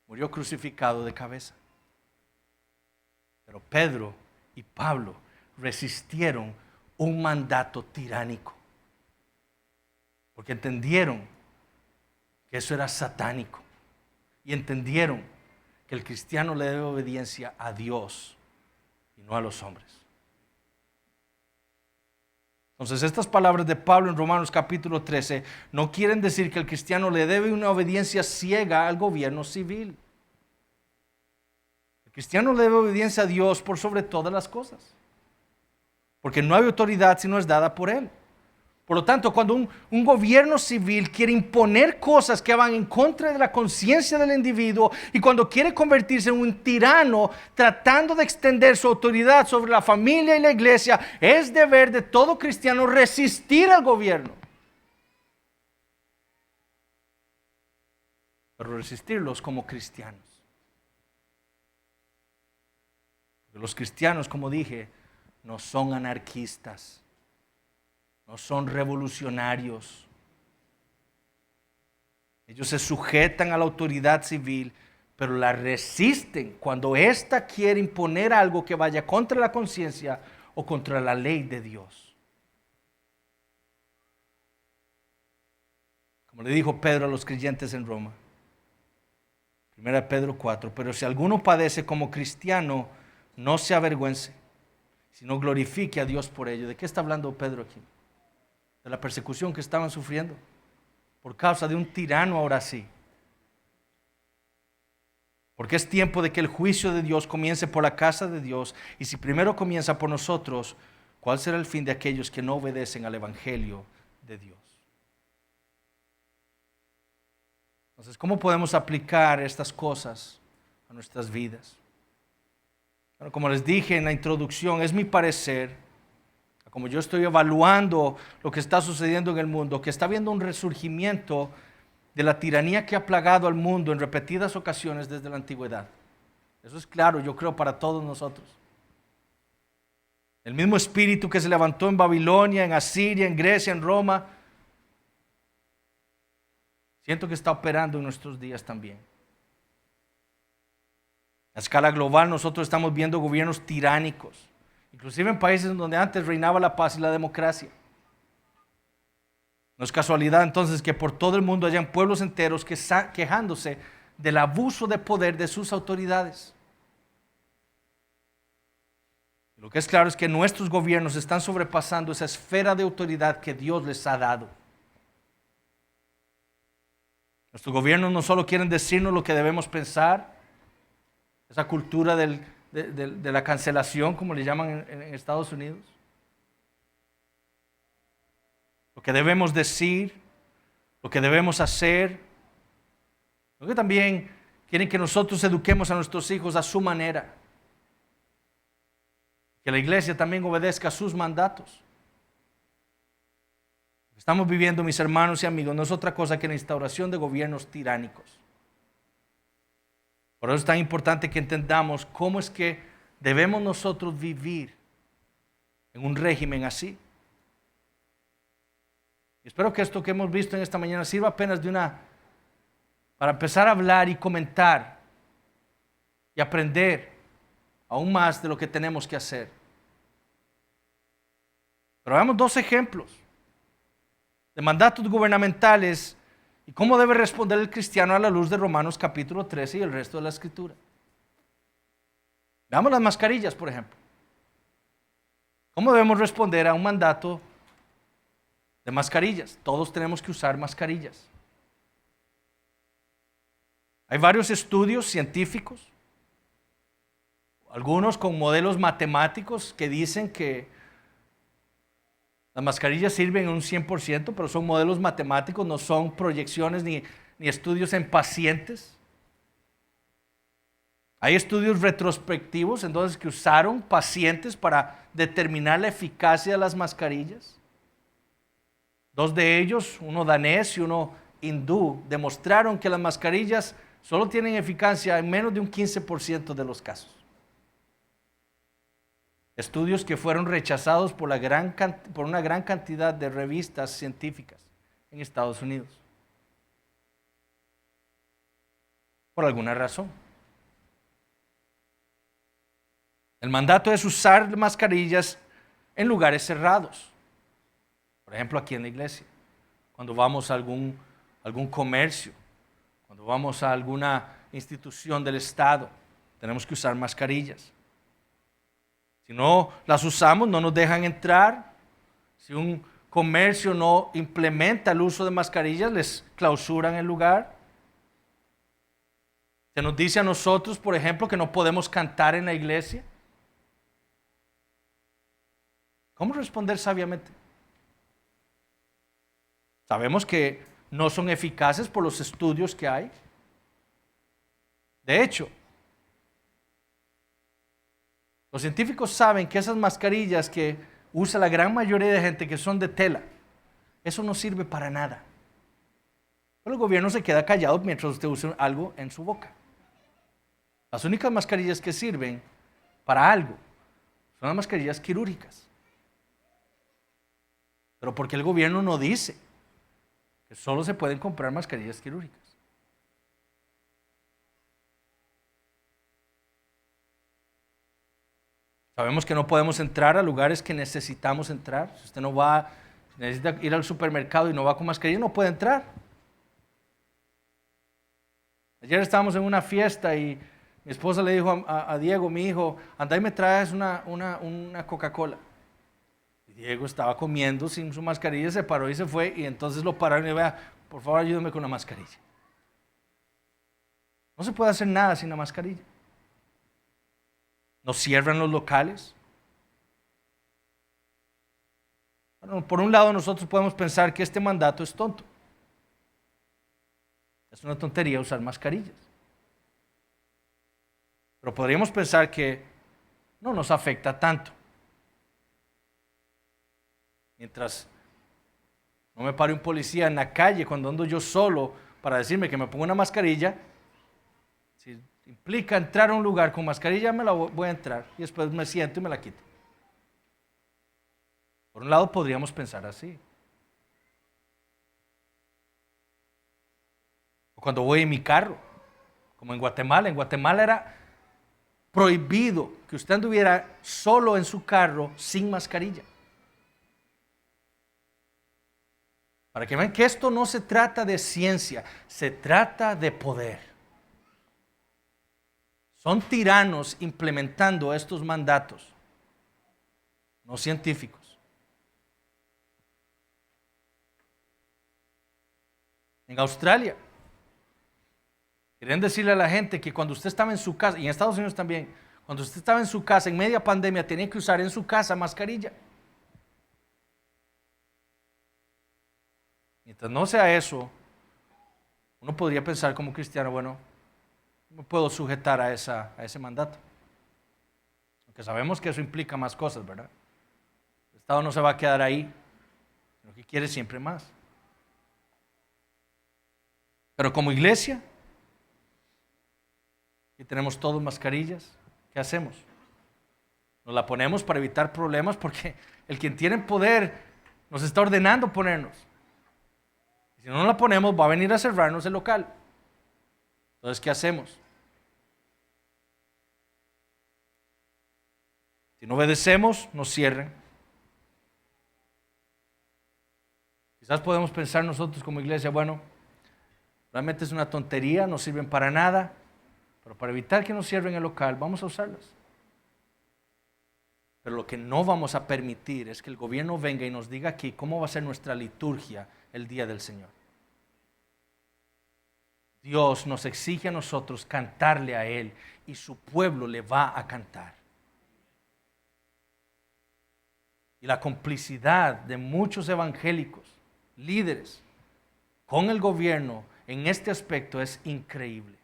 Murió crucificado de cabeza. Pero Pedro y Pablo resistieron un mandato tiránico. porque entendieron que eso era satánico y entendieron que el cristiano le debe obediencia a Dios y no a los hombres. Entonces, estas palabras de Pablo en Romanos capítulo 13 no quieren decir que el cristiano le debe una obediencia ciega al gobierno civil. El cristiano le debe obediencia a Dios por sobre todas las cosas, porque no hay autoridad si no es dada por Él. Por lo tanto, cuando un gobierno civil quiere imponer cosas que van en contra de la conciencia del individuo y cuando quiere convertirse en un tirano tratando de extender su autoridad sobre la familia y la iglesia, es deber de todo cristiano resistir al gobierno. Pero resistirlos como cristianos. Porque los cristianos, como dije, no son anarquistas. No son revolucionarios. Ellos se sujetan a la autoridad civil, pero la resisten cuando ésta quiere imponer algo que vaya contra la conciencia o contra la ley de Dios. Como le dijo Pedro a los creyentes en Roma, 1 Pedro 4, pero si alguno padece como cristiano, no se avergüence, sino glorifique a Dios por ello. ¿De qué está hablando Pedro aquí? De la persecución que estaban sufriendo por causa de un tirano ahora sí. Porque es tiempo de que el juicio de Dios comience por la casa de Dios, y si primero comienza por nosotros, ¿cuál será el fin de aquellos que no obedecen al evangelio de Dios? Entonces, ¿cómo podemos aplicar estas cosas a nuestras vidas? Bueno, como les dije en la introducción, es mi parecer, como yo estoy evaluando lo que está sucediendo en el mundo, que está habiendo un resurgimiento de la tiranía que ha plagado al mundo en repetidas ocasiones desde la antigüedad. Eso es claro, yo creo, para todos nosotros. El mismo espíritu que se levantó en Babilonia, en Asiria, en Grecia, en Roma, siento que está operando en nuestros días también. A escala global nosotros estamos viendo gobiernos tiránicos, inclusive en países donde antes reinaba la paz y la democracia. No es casualidad entonces que por todo el mundo hayan pueblos enteros quejándose del abuso de poder de sus autoridades. Lo que es claro es que nuestros gobiernos están sobrepasando esa esfera de autoridad que Dios les ha dado. Nuestros gobiernos no solo quieren decirnos lo que debemos pensar, esa cultura de la cancelación, como le llaman en Estados Unidos. Lo que debemos decir, lo que debemos hacer. Lo que también quieren que nosotros eduquemos a nuestros hijos a su manera. Que la iglesia también obedezca a sus mandatos. Lo que estamos viviendo, mis hermanos y amigos, no es otra cosa que la instauración de gobiernos tiránicos. Por eso es tan importante que entendamos cómo es que debemos nosotros vivir en un régimen así. Y espero que esto que hemos visto en esta mañana sirva apenas para empezar a hablar y comentar y aprender aún más de lo que tenemos que hacer. Pero veamos dos ejemplos de mandatos gubernamentales y cómo debe responder el cristiano a la luz de Romanos capítulo 13 y el resto de la Escritura. Veamos las mascarillas, por ejemplo. ¿Cómo debemos responder a un mandato de mascarillas? Todos tenemos que usar mascarillas. Hay varios estudios científicos, algunos con modelos matemáticos que dicen que las mascarillas sirven en un 100%, pero son modelos matemáticos, no son proyecciones ni estudios en pacientes. Hay estudios retrospectivos, entonces, que usaron pacientes para determinar la eficacia de las mascarillas. Dos de ellos, uno danés y uno hindú, demostraron que las mascarillas solo tienen eficacia en menos de un 15% de los casos. Estudios que fueron rechazados por una gran cantidad de revistas científicas en Estados Unidos. Por alguna razón. El mandato es usar mascarillas en lugares cerrados. Por ejemplo, aquí en la iglesia. cuando vamos a algún comercio, cuando vamos a alguna institución del Estado, tenemos que usar mascarillas. Si no las usamos, no nos dejan entrar. Si un comercio no implementa el uso de mascarillas, les clausuran el lugar. Se nos dice a nosotros, por ejemplo, que no podemos cantar en la iglesia. ¿Cómo responder sabiamente? Sabemos que no son eficaces por los estudios que hay. De hecho, los científicos saben que esas mascarillas que usa la gran mayoría de gente, que son de tela, eso no sirve para nada. Pero el gobierno se queda callado mientras usted use algo en su boca. Las únicas mascarillas que sirven para algo son las mascarillas quirúrgicas. Pero ¿por qué el gobierno no dice que solo se pueden comprar mascarillas quirúrgicas? Sabemos que no podemos entrar a lugares que necesitamos entrar. Si usted no va, necesita ir al supermercado y no va con mascarilla, no puede entrar. Ayer estábamos en una fiesta y mi esposa le dijo a Diego, mi hijo, anda y me traes una Coca-Cola. Y Diego estaba comiendo sin su mascarilla, se paró y se fue, y entonces lo pararon y le dijo, por favor ayúdame con la mascarilla. No se puede hacer nada sin la mascarilla. Nos cierran los locales. Bueno, por un lado nosotros podemos pensar que este mandato es tonto. Es una tontería usar mascarillas. Pero podríamos pensar que no nos afecta tanto. Mientras no me pare un policía en la calle cuando ando yo solo para decirme que me ponga una mascarilla, si implica entrar a un lugar con mascarilla, me la voy a entrar y después me siento y me la quito. Por un lado podríamos pensar así. O cuando voy en mi carro, como en Guatemala era prohibido que usted anduviera solo en su carro sin mascarilla. Para que vean que esto no se trata de ciencia, se trata de poder. Son tiranos implementando estos mandatos, no científicos. En Australia, querían decirle a la gente que cuando usted estaba en su casa, y en Estados Unidos también, cuando usted estaba en su casa en media pandemia, tenía que usar en su casa mascarilla. Mientras no sea eso, uno podría pensar como cristiano, bueno, me puedo sujetar a ese mandato. Aunque sabemos que eso implica más cosas, ¿verdad? El Estado no se va a quedar ahí, sino que quiere siempre más. Pero como iglesia, aquí tenemos todos mascarillas, ¿qué hacemos? Nos la ponemos para evitar problemas porque el quien tiene poder nos está ordenando ponernos. Si no la ponemos, va a venir a cerrarnos el local. Entonces, ¿qué hacemos? Si no obedecemos, nos cierran. Quizás podemos pensar nosotros como iglesia, bueno, realmente es una tontería, no sirven para nada, pero para evitar que nos cierren el local, vamos a usarlas. Pero lo que no vamos a permitir es que el gobierno venga y nos diga aquí cómo va a ser nuestra liturgia el día del Señor. Dios nos exige a nosotros cantarle a Él y su pueblo le va a cantar. Y la complicidad de muchos evangélicos, líderes, con el gobierno en este aspecto es increíble.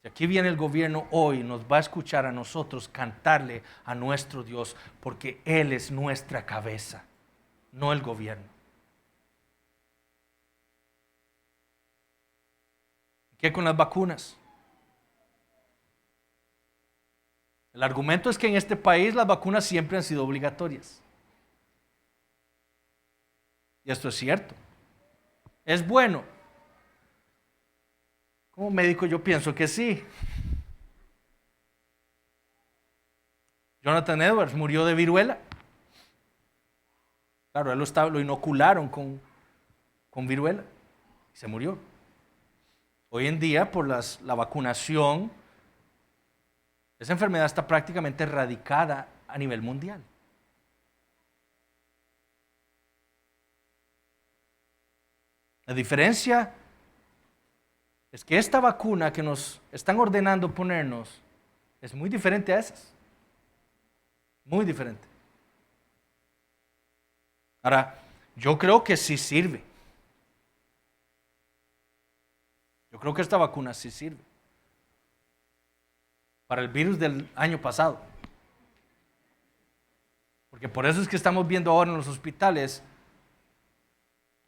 Si aquí viene el gobierno hoy, nos va a escuchar a nosotros cantarle a nuestro Dios, porque Él es nuestra cabeza, no el gobierno. ¿Qué con las vacunas? El argumento es que en este país las vacunas siempre han sido obligatorias. Y esto es cierto. ¿Es bueno? Como médico yo pienso que sí. Jonathan Edwards murió de viruela. Claro, él lo inocularon con viruela y se murió. Hoy en día, por la vacunación, esa enfermedad está prácticamente erradicada a nivel mundial. La diferencia es que esta vacuna que nos están ordenando ponernos es muy diferente a esas. Muy diferente. Ahora, yo creo que sí sirve. Yo creo que esta vacuna sí sirve para el virus del año pasado. Porque por eso es que estamos viendo ahora en los hospitales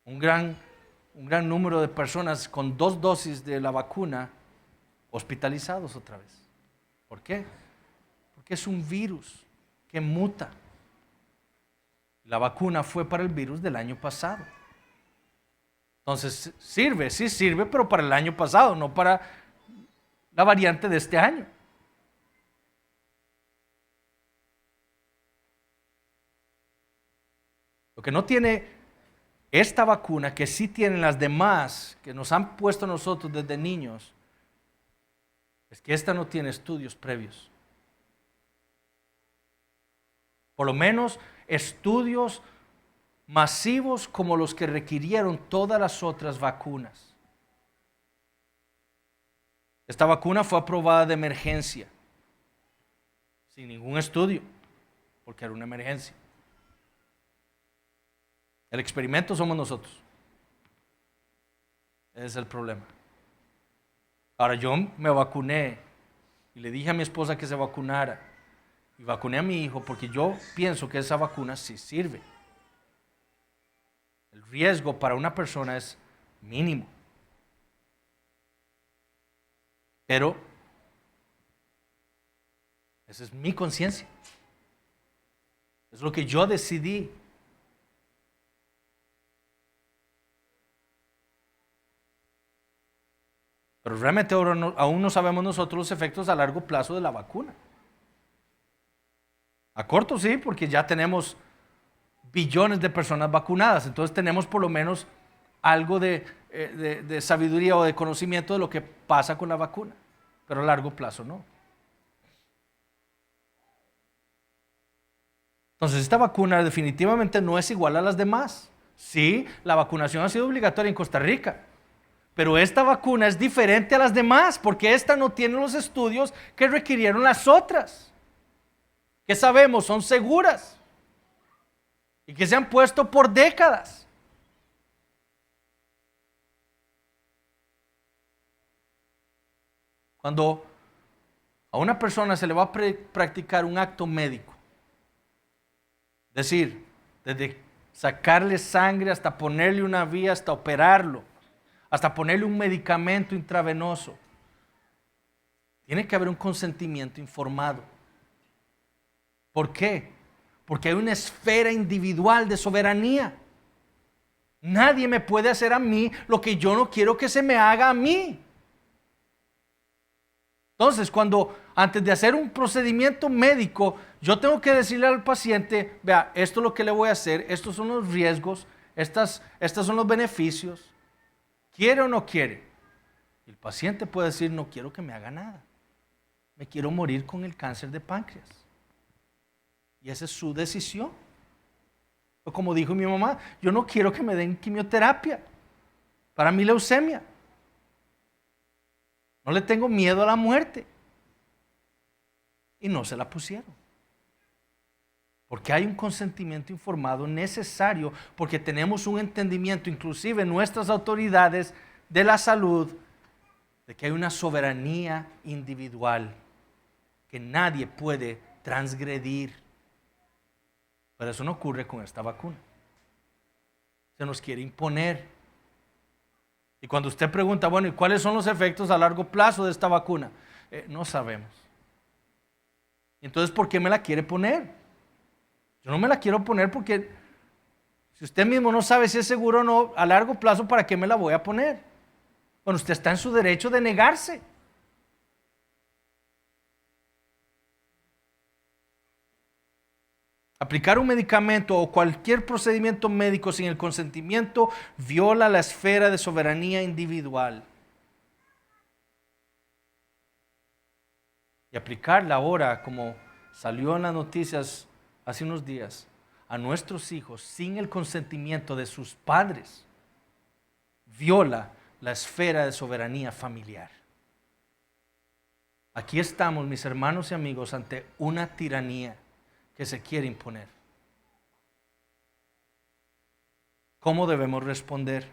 un gran número de personas con 2 dosis de la vacuna hospitalizados otra vez. ¿Por qué? Porque es un virus que muta. La vacuna fue para el virus del año pasado. Entonces sirve, sí sirve, pero para el año pasado, no para la variante de este año. Lo que no tiene esta vacuna, que sí tienen las demás, que nos han puesto a nosotros desde niños, es que esta no tiene estudios previos. Por lo menos estudios masivos como los que requirieron todas las otras vacunas. Esta vacuna fue aprobada de emergencia, sin ningún estudio, porque era una emergencia. El experimento somos nosotros. Ese es el problema. Ahora yo me vacuné y le dije a mi esposa que se vacunara y vacuné a mi hijo porque yo pienso que esa vacuna sí sirve. El riesgo para una persona es mínimo. Pero esa es mi conciencia. Es lo que yo decidí. Pero realmente aún no sabemos nosotros los efectos a largo plazo de la vacuna. A corto sí, porque ya tenemos billones de personas vacunadas, entonces tenemos por lo menos algo de sabiduría o de conocimiento de lo que pasa con la vacuna, pero a largo plazo no. Entonces esta vacuna definitivamente no es igual a las demás. Sí, la vacunación ha sido obligatoria en Costa Rica, pero esta vacuna es diferente a las demás porque esta no tiene los estudios que requirieron las otras, que sabemos son seguras y que se han puesto por décadas. Cuando a una persona se le va a practicar un acto médico, es decir, desde sacarle sangre hasta ponerle una vía, hasta operarlo, hasta ponerle un medicamento intravenoso, tiene que haber un consentimiento informado. ¿Por qué? Porque hay una esfera individual de soberanía. Nadie me puede hacer a mí lo que yo no quiero que se me haga a mí. Entonces, cuando antes de hacer un procedimiento médico, yo tengo que decirle al paciente, vea, esto es lo que le voy a hacer, estos son los riesgos, estos son los beneficios. ¿Quiere o no quiere? El paciente puede decir, no quiero que me haga nada. Me quiero morir con el cáncer de páncreas. Y esa es su decisión. O como dijo mi mamá, yo no quiero que me den quimioterapia para mi leucemia. No le tengo miedo a la muerte. Y no se la pusieron. Porque hay un consentimiento informado necesario, porque tenemos un entendimiento, inclusive nuestras autoridades de la salud, de que hay una soberanía individual que nadie puede transgredir. Pero eso no ocurre con esta vacuna. Se nos quiere imponer. Y cuando usted pregunta, bueno, ¿y cuáles son los efectos a largo plazo de esta vacuna? No sabemos. Entonces, ¿por qué me la quiere poner? Yo no me la quiero poner porque si usted mismo no sabe si es seguro o no, a largo plazo, ¿para qué me la voy a poner? Bueno, usted está en su derecho de negarse. Aplicar un medicamento o cualquier procedimiento médico sin el consentimiento viola la esfera de soberanía individual. Y aplicarla ahora, como salió en las noticias hace unos días, a nuestros hijos sin el consentimiento de sus padres, viola la esfera de soberanía familiar. Aquí estamos, mis hermanos y amigos, ante una tiranía que se quiere imponer. ¿Cómo debemos responder?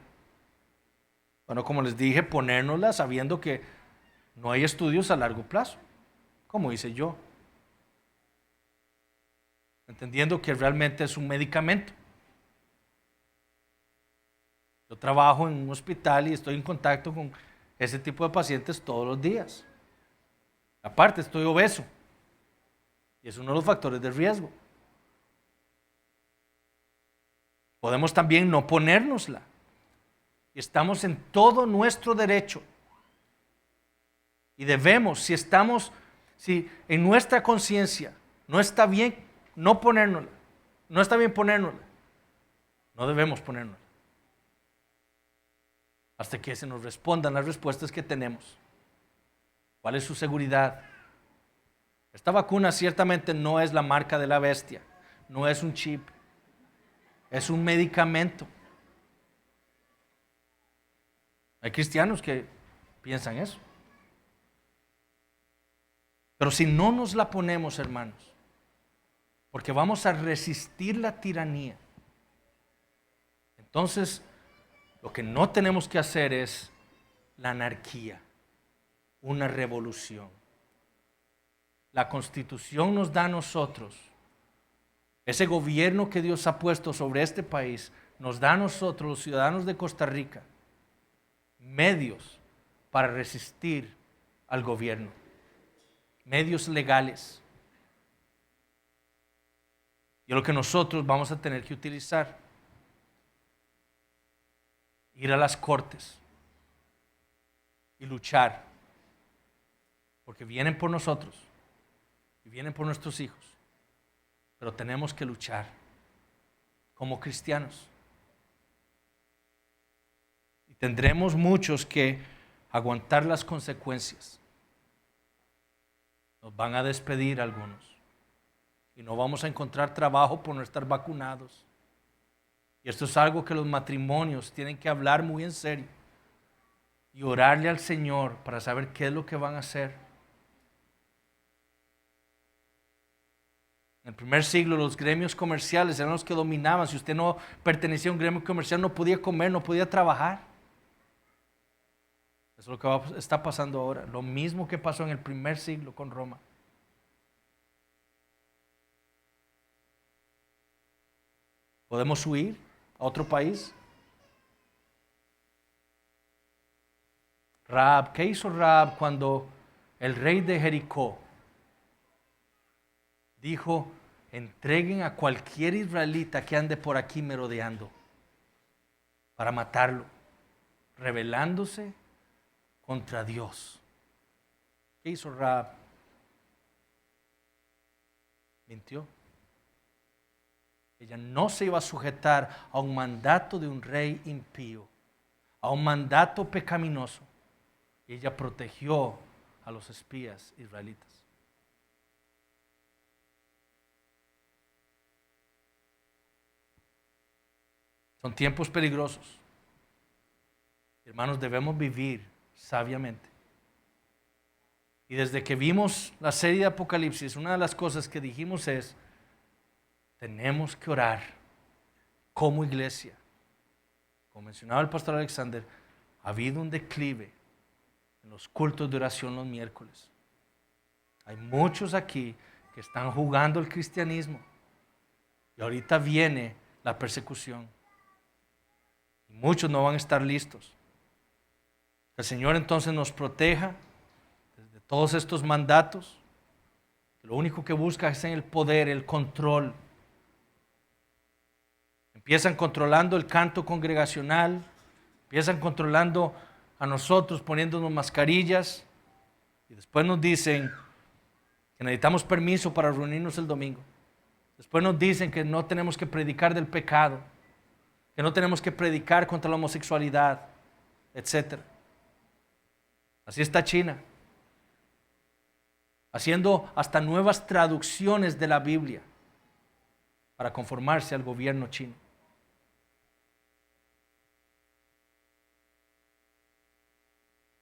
Bueno, como les dije, ponérnosla sabiendo que no hay estudios a largo plazo, como hice yo. Entendiendo que realmente es un medicamento. Yo trabajo en un hospital y estoy en contacto con ese tipo de pacientes todos los días. Aparte, estoy obeso. Y es uno de los factores de riesgo. Podemos también no ponérnosla. Y estamos en todo nuestro derecho. Y debemos, si en nuestra conciencia no está bien no ponérnosla, no está bien ponérnosla, no debemos ponérnosla. Hasta que se nos respondan las respuestas que tenemos. ¿Cuál es su seguridad? Esta vacuna ciertamente no es la marca de la bestia, no es un chip, es un medicamento. Hay cristianos que piensan eso. Pero si no nos la ponemos, hermanos, porque vamos a resistir la tiranía, entonces lo que no tenemos que hacer es la anarquía, una revolución. La Constitución nos da a nosotros, ese gobierno que Dios ha puesto sobre este país, nos da a nosotros, los ciudadanos de Costa Rica, medios para resistir al gobierno, medios legales. Y es lo que nosotros vamos a tener que utilizar. Ir a las cortes y luchar, porque vienen por nosotros y vienen por nuestros hijos, pero tenemos que luchar como cristianos. Y tendremos muchos que aguantar las consecuencias. Nos van a despedir algunos y no vamos a encontrar trabajo por no estar vacunados. Y esto es algo que los matrimonios tienen que hablar muy en serio y orarle al Señor para saber qué es lo que van a hacer. En el primer siglo los gremios comerciales eran los que dominaban. Si usted no pertenecía a un gremio comercial no podía comer, no podía trabajar. Eso es lo que está pasando ahora. Lo mismo que pasó en el primer siglo con Roma. ¿Podemos huir a otro país? Rahab, ¿qué hizo Rahab cuando el rey de Jericó dijo: entreguen a cualquier israelita que ande por aquí merodeando para matarlo, rebelándose contra Dios? ¿Qué hizo Rahab? Mintió. Ella no se iba a sujetar a un mandato de un rey impío, a un mandato pecaminoso. Y ella protegió a los espías israelitas. Son tiempos peligrosos. Hermanos, debemos vivir sabiamente. Y desde que vimos la serie de Apocalipsis, una de las cosas que dijimos es: tenemos que orar como iglesia. Como mencionaba el pastor Alexander, ha habido un declive en los cultos de oración los miércoles. Hay muchos aquí que están jugando el cristianismo y ahorita viene la persecución. Y muchos no van a estar listos. Que el Señor entonces nos proteja de todos estos mandatos. Lo único que busca es en el poder, el control. Empiezan controlando el canto congregacional, empiezan controlando a nosotros poniéndonos mascarillas y después nos dicen que necesitamos permiso para reunirnos el domingo. Después nos dicen que no tenemos que predicar del pecado, que no tenemos que predicar contra la homosexualidad, etc. Así está China, haciendo hasta nuevas traducciones de la Biblia para conformarse al gobierno chino.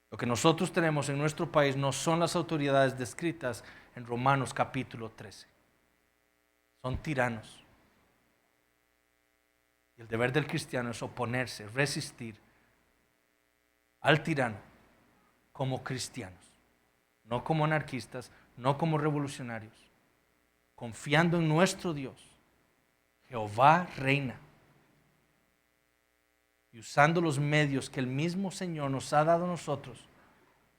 Lo que nosotros tenemos en nuestro país no son las autoridades descritas en Romanos capítulo 13. Son tiranos. Y el deber del cristiano es oponerse, resistir al tirano como cristianos, no como anarquistas, no como revolucionarios, confiando en nuestro Dios. Jehová reina. Y usando los medios que el mismo Señor nos ha dado a nosotros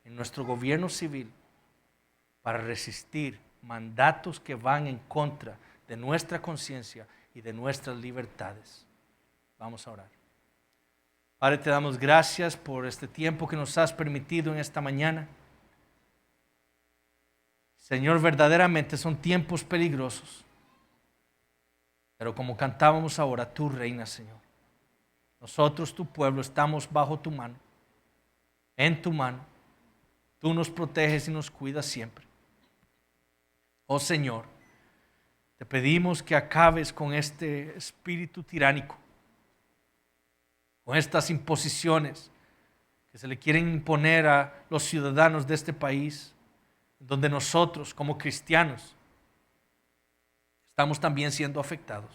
en nuestro gobierno civil para resistir mandatos que van en contra de nuestra conciencia y de nuestras libertades. Vamos a orar. Padre, te damos gracias por este tiempo que nos has permitido en esta mañana. Señor, verdaderamente son tiempos peligrosos, pero como cantábamos ahora, tú reinas, Señor. Nosotros, tu pueblo, estamos bajo tu mano, en tu mano. Tú nos proteges y nos cuidas siempre. Oh Señor, te pedimos que acabes con este espíritu tiránico, con estas imposiciones que se le quieren imponer a los ciudadanos de este país, donde nosotros como cristianos estamos también siendo afectados.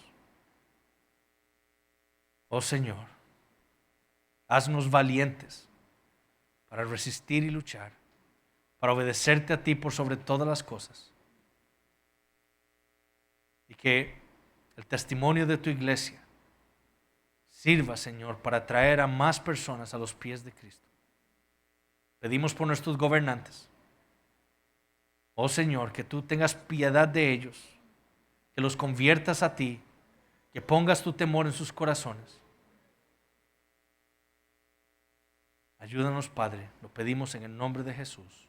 Oh Señor, haznos valientes para resistir y luchar, para obedecerte a ti por sobre todas las cosas. Y que el testimonio de tu iglesia sirva, Señor, para traer a más personas a los pies de Cristo. Pedimos por nuestros gobernantes. Oh Señor, que tú tengas piedad de ellos, que los conviertas a ti, que pongas tu temor en sus corazones. Ayúdanos, Padre, lo pedimos en el nombre de Jesús.